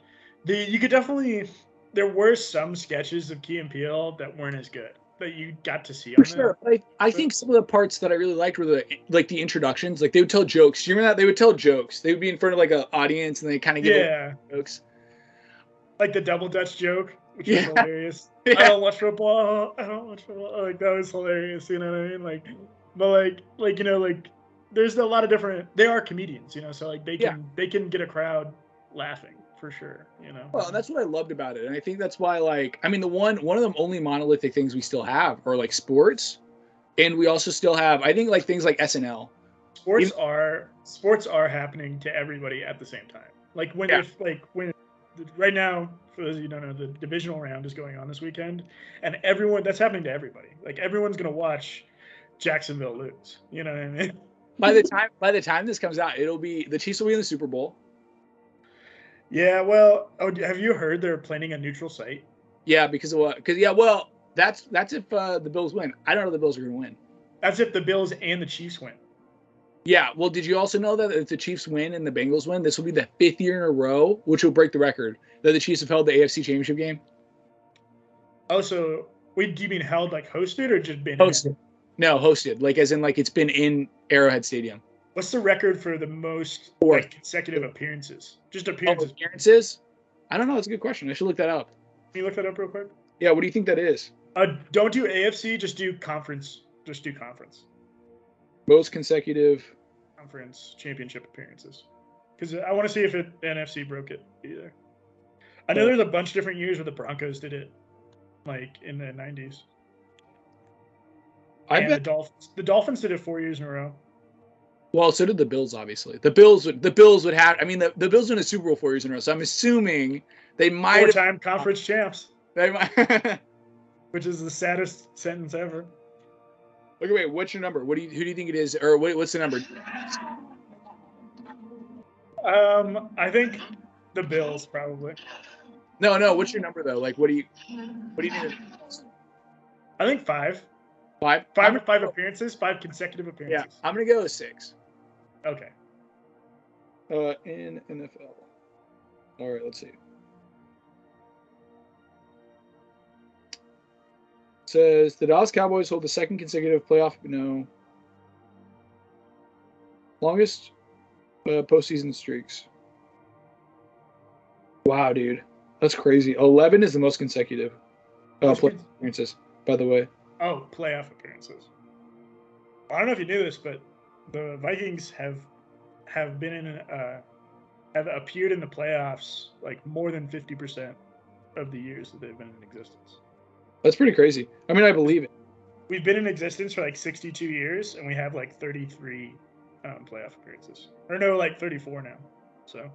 you could definitely there were some sketches of Key and Peele that weren't as good that you got to see. For sure, I think some of the parts that I really liked were the introductions. Like they would tell jokes. Do you remember that? They would tell jokes. They would be in front of like an audience and they kind of give jokes. Like the double Dutch joke, which was hilarious. Yeah. I don't watch football. Like that was hilarious. You know what I mean? Like, but like there's a lot of different. They are comedians, so like they can get a crowd laughing. For sure, Well, that's what I loved about it, and I think that's why, like, I mean, one of the only monolithic things we still have are like sports, and we also still have, I think, like things like SNL. Sports are happening to everybody at the same time. Like when right now, for those of you who don't know, the divisional round is going on this weekend, and that's happening to everybody. Like everyone's gonna watch Jacksonville lose. You know what I mean? By the time this comes out, the Chiefs will be in the Super Bowl. Yeah, well, have you heard they're planning a neutral site? Yeah, because of what? Well, that's if the Bills win. I don't know if the Bills are going to win. That's if the Bills and the Chiefs win. Yeah, well, did you also know that if the Chiefs win and the Bengals win, this will be the 5th year in a row, which will break the record, that the Chiefs have held the AFC Championship game? Oh, so wait, do you mean held like hosted or just been hosted? In? No, hosted, like as in like it's been in Arrowhead Stadium. What's the record for the most consecutive appearances? Just appearances. Appearances? I don't know. That's a good question. I should look that up. Can you look that up real quick? Yeah. What do you think that is? Don't do AFC. Just do conference. Just do conference. Most consecutive conference championship appearances. Because I want to see if the NFC broke it either. I know there's a bunch of different years where the Broncos did it, like in the 90s. The Dolphins did it 4 years in a row. Well, so did the Bills, obviously. The Bills would have. I mean, the Bills win a Super Bowl 4 years in a row, so I'm assuming they might. 4-time conference champs. They might. Which is the saddest sentence ever. Okay, wait. What's your number? Who do you think it is, or what's the number? I think the Bills probably. No. What's your number though? Like, what do you think? I think 5. 5 appearances, 5 consecutive appearances. Yeah, I'm gonna go with 6. Okay. In NFL. All right, let's see. It says the Dallas Cowboys hold the 2nd consecutive playoff. No. Longest postseason streaks. Wow, dude, that's crazy. 11 is the most consecutive playoff appearances. By the way. Oh, playoff appearances. I don't know if you knew this, but the Vikings have appeared in the playoffs like more than 50% of the years that they've been in existence. That's pretty crazy. I mean, I believe it. We've been in existence for like 62 years, and we have like 33 playoff appearances. Or no, like 34 now. So.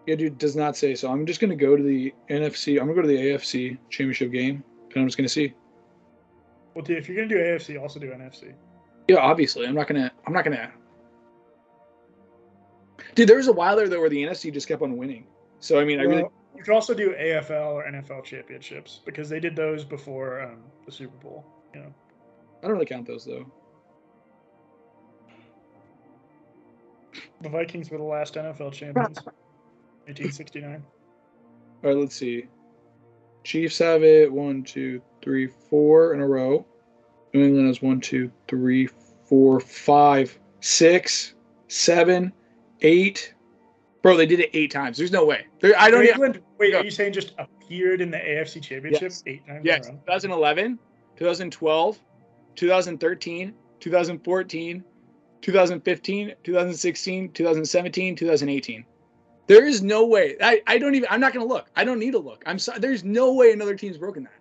Yeah, dude, does not say so. I'm just gonna go to the NFC. I'm gonna go to the AFC Championship game, and I'm just gonna see. Well, dude, if you're gonna do AFC, also do NFC. Yeah, obviously. I'm not gonna. Dude, there was a while there though where the NFC just kept on winning. So I mean, I really You could also do AFL or NFL championships because they did those before the Super Bowl. You know, I don't really count those though. the Vikings were the last NFL champions, 1869. All right, let's see. Chiefs have it 1, 2, 3, 4 in a row. New England has 1, 2, 3, 4, 5, 6, 7, 8. Bro, they did it 8 times. There's no way. I don't. England. Wait, are you saying just appeared in the AFC Championship Yes. 8 times? Yes. In a row? 2011, 2012, 2013, 2014, 2015, 2016, 2017, 2018. There is no way. I don't even. I'm not gonna look. I don't need to look. I'm sorry. There's no way another team's broken that.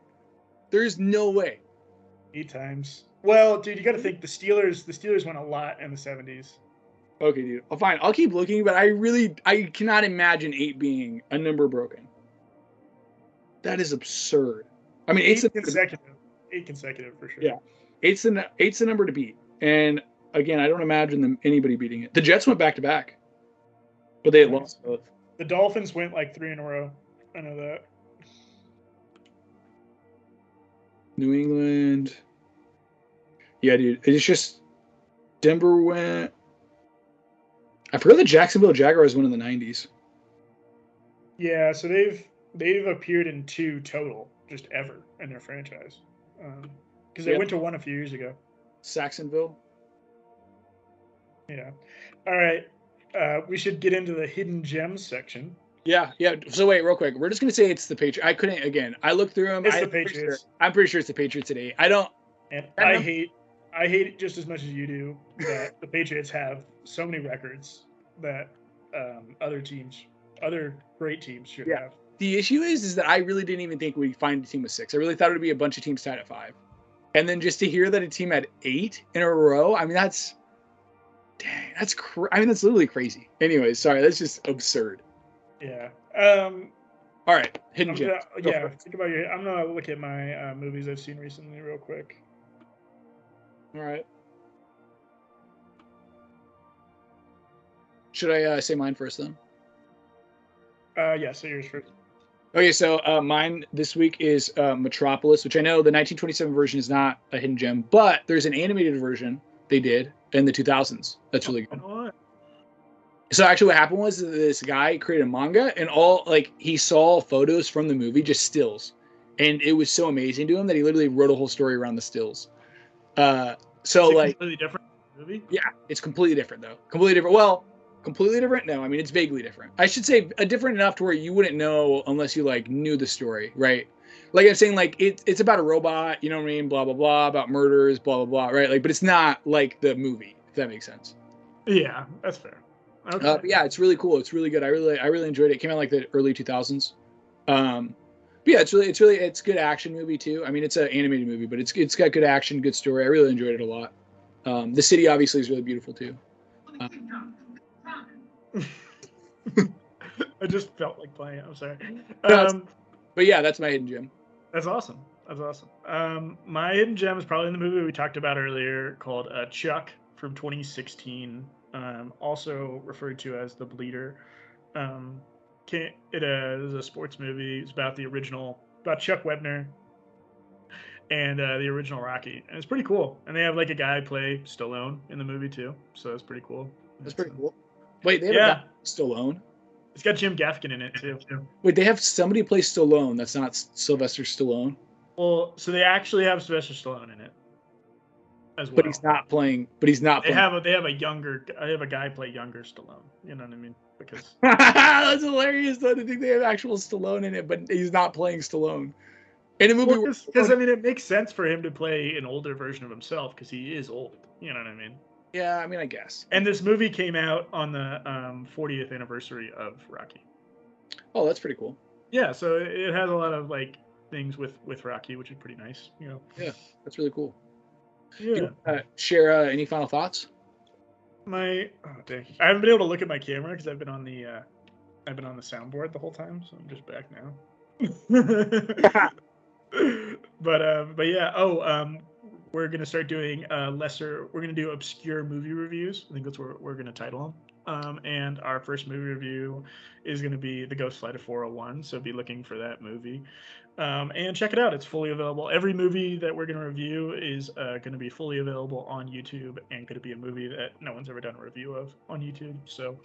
There's no way. 8 times. Well, dude, you got to think the Steelers. The Steelers won a lot in the 70s. Okay, dude. Oh, fine. I'll keep looking, but I cannot imagine 8 being a number broken. That is absurd. I mean, 8's consecutive. 8 consecutive for sure. Yeah, 8's the number to beat. And again, I don't imagine anybody beating it. The Jets went back to back, but they had lost both. The Dolphins went like 3 in a row. I know that. New England. Yeah, dude. It's just Denver went. I forgot the Jacksonville Jaguars won in the 90s. Yeah, so they've appeared in 2 total, just ever in their franchise, because they went to 1 a few years ago. Saxonville. Yeah. All right. We should get into the hidden gems section. Yeah. So wait, real quick. We're just gonna say it's the Patriots. I couldn't again. I looked through them. It's the Patriots. I'm pretty sure it's the Patriots today. I don't. And I hate it just as much as you do that the Patriots have so many records that other great teams should have. The issue is that I really didn't even think we'd find a team with 6. I really thought it would be a bunch of teams tied at 5, and then just to hear that a team had 8 in a row. I mean, that's literally crazy. Anyways, sorry, that's just absurd. Yeah. All right, hidden gems. Think about your. I'm gonna look at my movies I've seen recently real quick. All right. Should I say mine first then? Yeah. So yours first. Okay, so mine this week is Metropolis, which I know the 1927 version is not a hidden gem, but there's an animated version they did in the 2000s. That's really good. So actually what happened was this guy created a manga, and he saw photos from the movie, just stills. And it was so amazing to him that he literally wrote a whole story around the stills. Completely different movie? Yeah, it's completely different though. Completely different. Well, completely different? No, I mean, it's vaguely different. I should say different enough to where you wouldn't know unless you knew the story, right? Like I'm saying, it's about a robot, you know what I mean? Blah, blah, blah, about murders, blah, blah, blah, right? But it's not like the movie, if that makes sense. Yeah, that's fair. Okay. But yeah, it's really cool. It's really good. I really enjoyed it. It came out the early 2000s. But yeah, it's good action movie too. I mean, it's an animated movie, but it's got good action, good story. I really enjoyed it a lot. The city obviously is really beautiful too. I just felt like playing it. I'm sorry. But yeah, that's my hidden gem. That's awesome. My hidden gem is probably in the movie we talked about earlier called Chuck from 2016. Also referred to as The Bleeder. It is a sports movie. It's about about Chuck Webner and the original Rocky, and it's pretty cool. And they have a guy play Stallone in the movie too, so that's pretty cool. That's pretty cool. Wait, they have a guy Stallone? It's got Jim Gaffigan in it too. Wait, they have somebody play Stallone that's not Sylvester Stallone? Well, so they actually have Sylvester Stallone in it as well. But he's not playing. They have a guy play younger Stallone. You know what I mean? Because that's hilarious though to think they have actual Stallone in it, but he's not playing Stallone. In a movie, because I mean, it makes sense for him to play an older version of himself because he is old. You know what I mean? Yeah, I mean, I guess. And this movie came out on the 40th anniversary of Rocky. Oh, that's pretty cool. Yeah, so it has a lot of things with Rocky, which is pretty nice. You know. Yeah, that's really cool. Yeah. Share any final thoughts? I haven't been able to look at my camera because I've been on the soundboard the whole time, so I'm just back now. But yeah. We're gonna start doing we're gonna do obscure movie reviews. I think that's what we're gonna title and our first movie review is going to be The Ghost Flight of 401. So be looking for that movie. And check it out. It's fully available. Every movie that we're going to review is going to be fully available on YouTube and going to be a movie that no one's ever done a review of on YouTube. So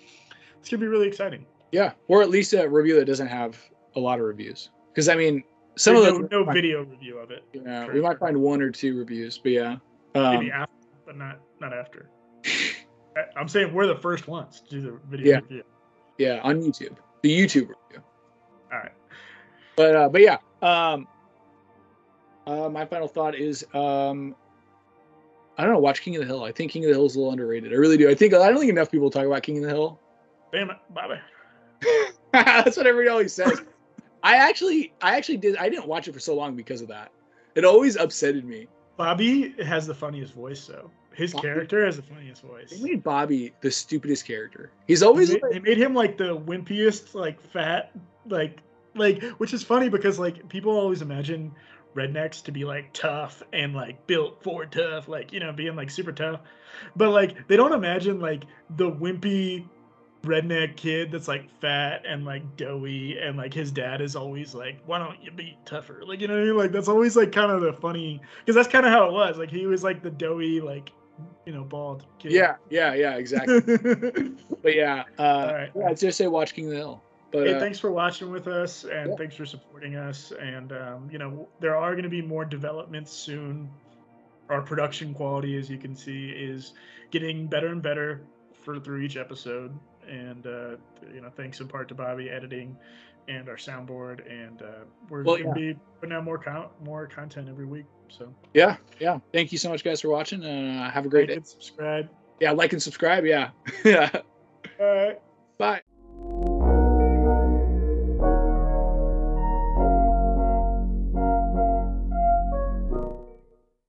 it's going to be really exciting. Yeah, or at least a review that doesn't have a lot of reviews. Because I mean, some There's of no video review of it. Yeah, we might find 1 or 2 reviews, but yeah. Maybe after, but not after. I'm saying we're the first ones to do the video review. Yeah, on YouTube. The YouTube review. All right. But yeah. My final thought is I don't know, watch King of the Hill. I think King of the Hill is a little underrated. I really do. I don't think enough people talk about King of the Hill. Damn it, Bobby. That's what everybody always says. I actually did. I didn't watch it for so long because of that. It always upsetted me. Bobby has the funniest voice, though. His character has the funniest voice. They made Bobby the stupidest character. He's always they made him like the wimpiest, like fat, like which is funny because like people always imagine rednecks to be like tough and like built for tough, like, you know, being like super tough. But like they don't imagine like the wimpy redneck kid that's like fat and like doughy, and like his dad is always like, why don't you be tougher? Like, you know what I mean? Like that's always like kind of the funny, because that's kind of how it was. Like he was like the doughy, like, you know, bald kid. Yeah, exactly. But yeah, all right. Yeah, I'd just say watch King of the Hill. But hey, thanks for watching with us, and thanks for supporting us. And you know, there are going to be more developments soon. Our production quality, as you can see, is getting better and better through each episode. And you know, thanks in part to Bobby editing and our soundboard. And we're going to be putting out more content every week. So yeah. Thank you so much, guys, for watching. Have a great day. Subscribe. Yeah, like and subscribe. Yeah. Yeah. All right. Bye.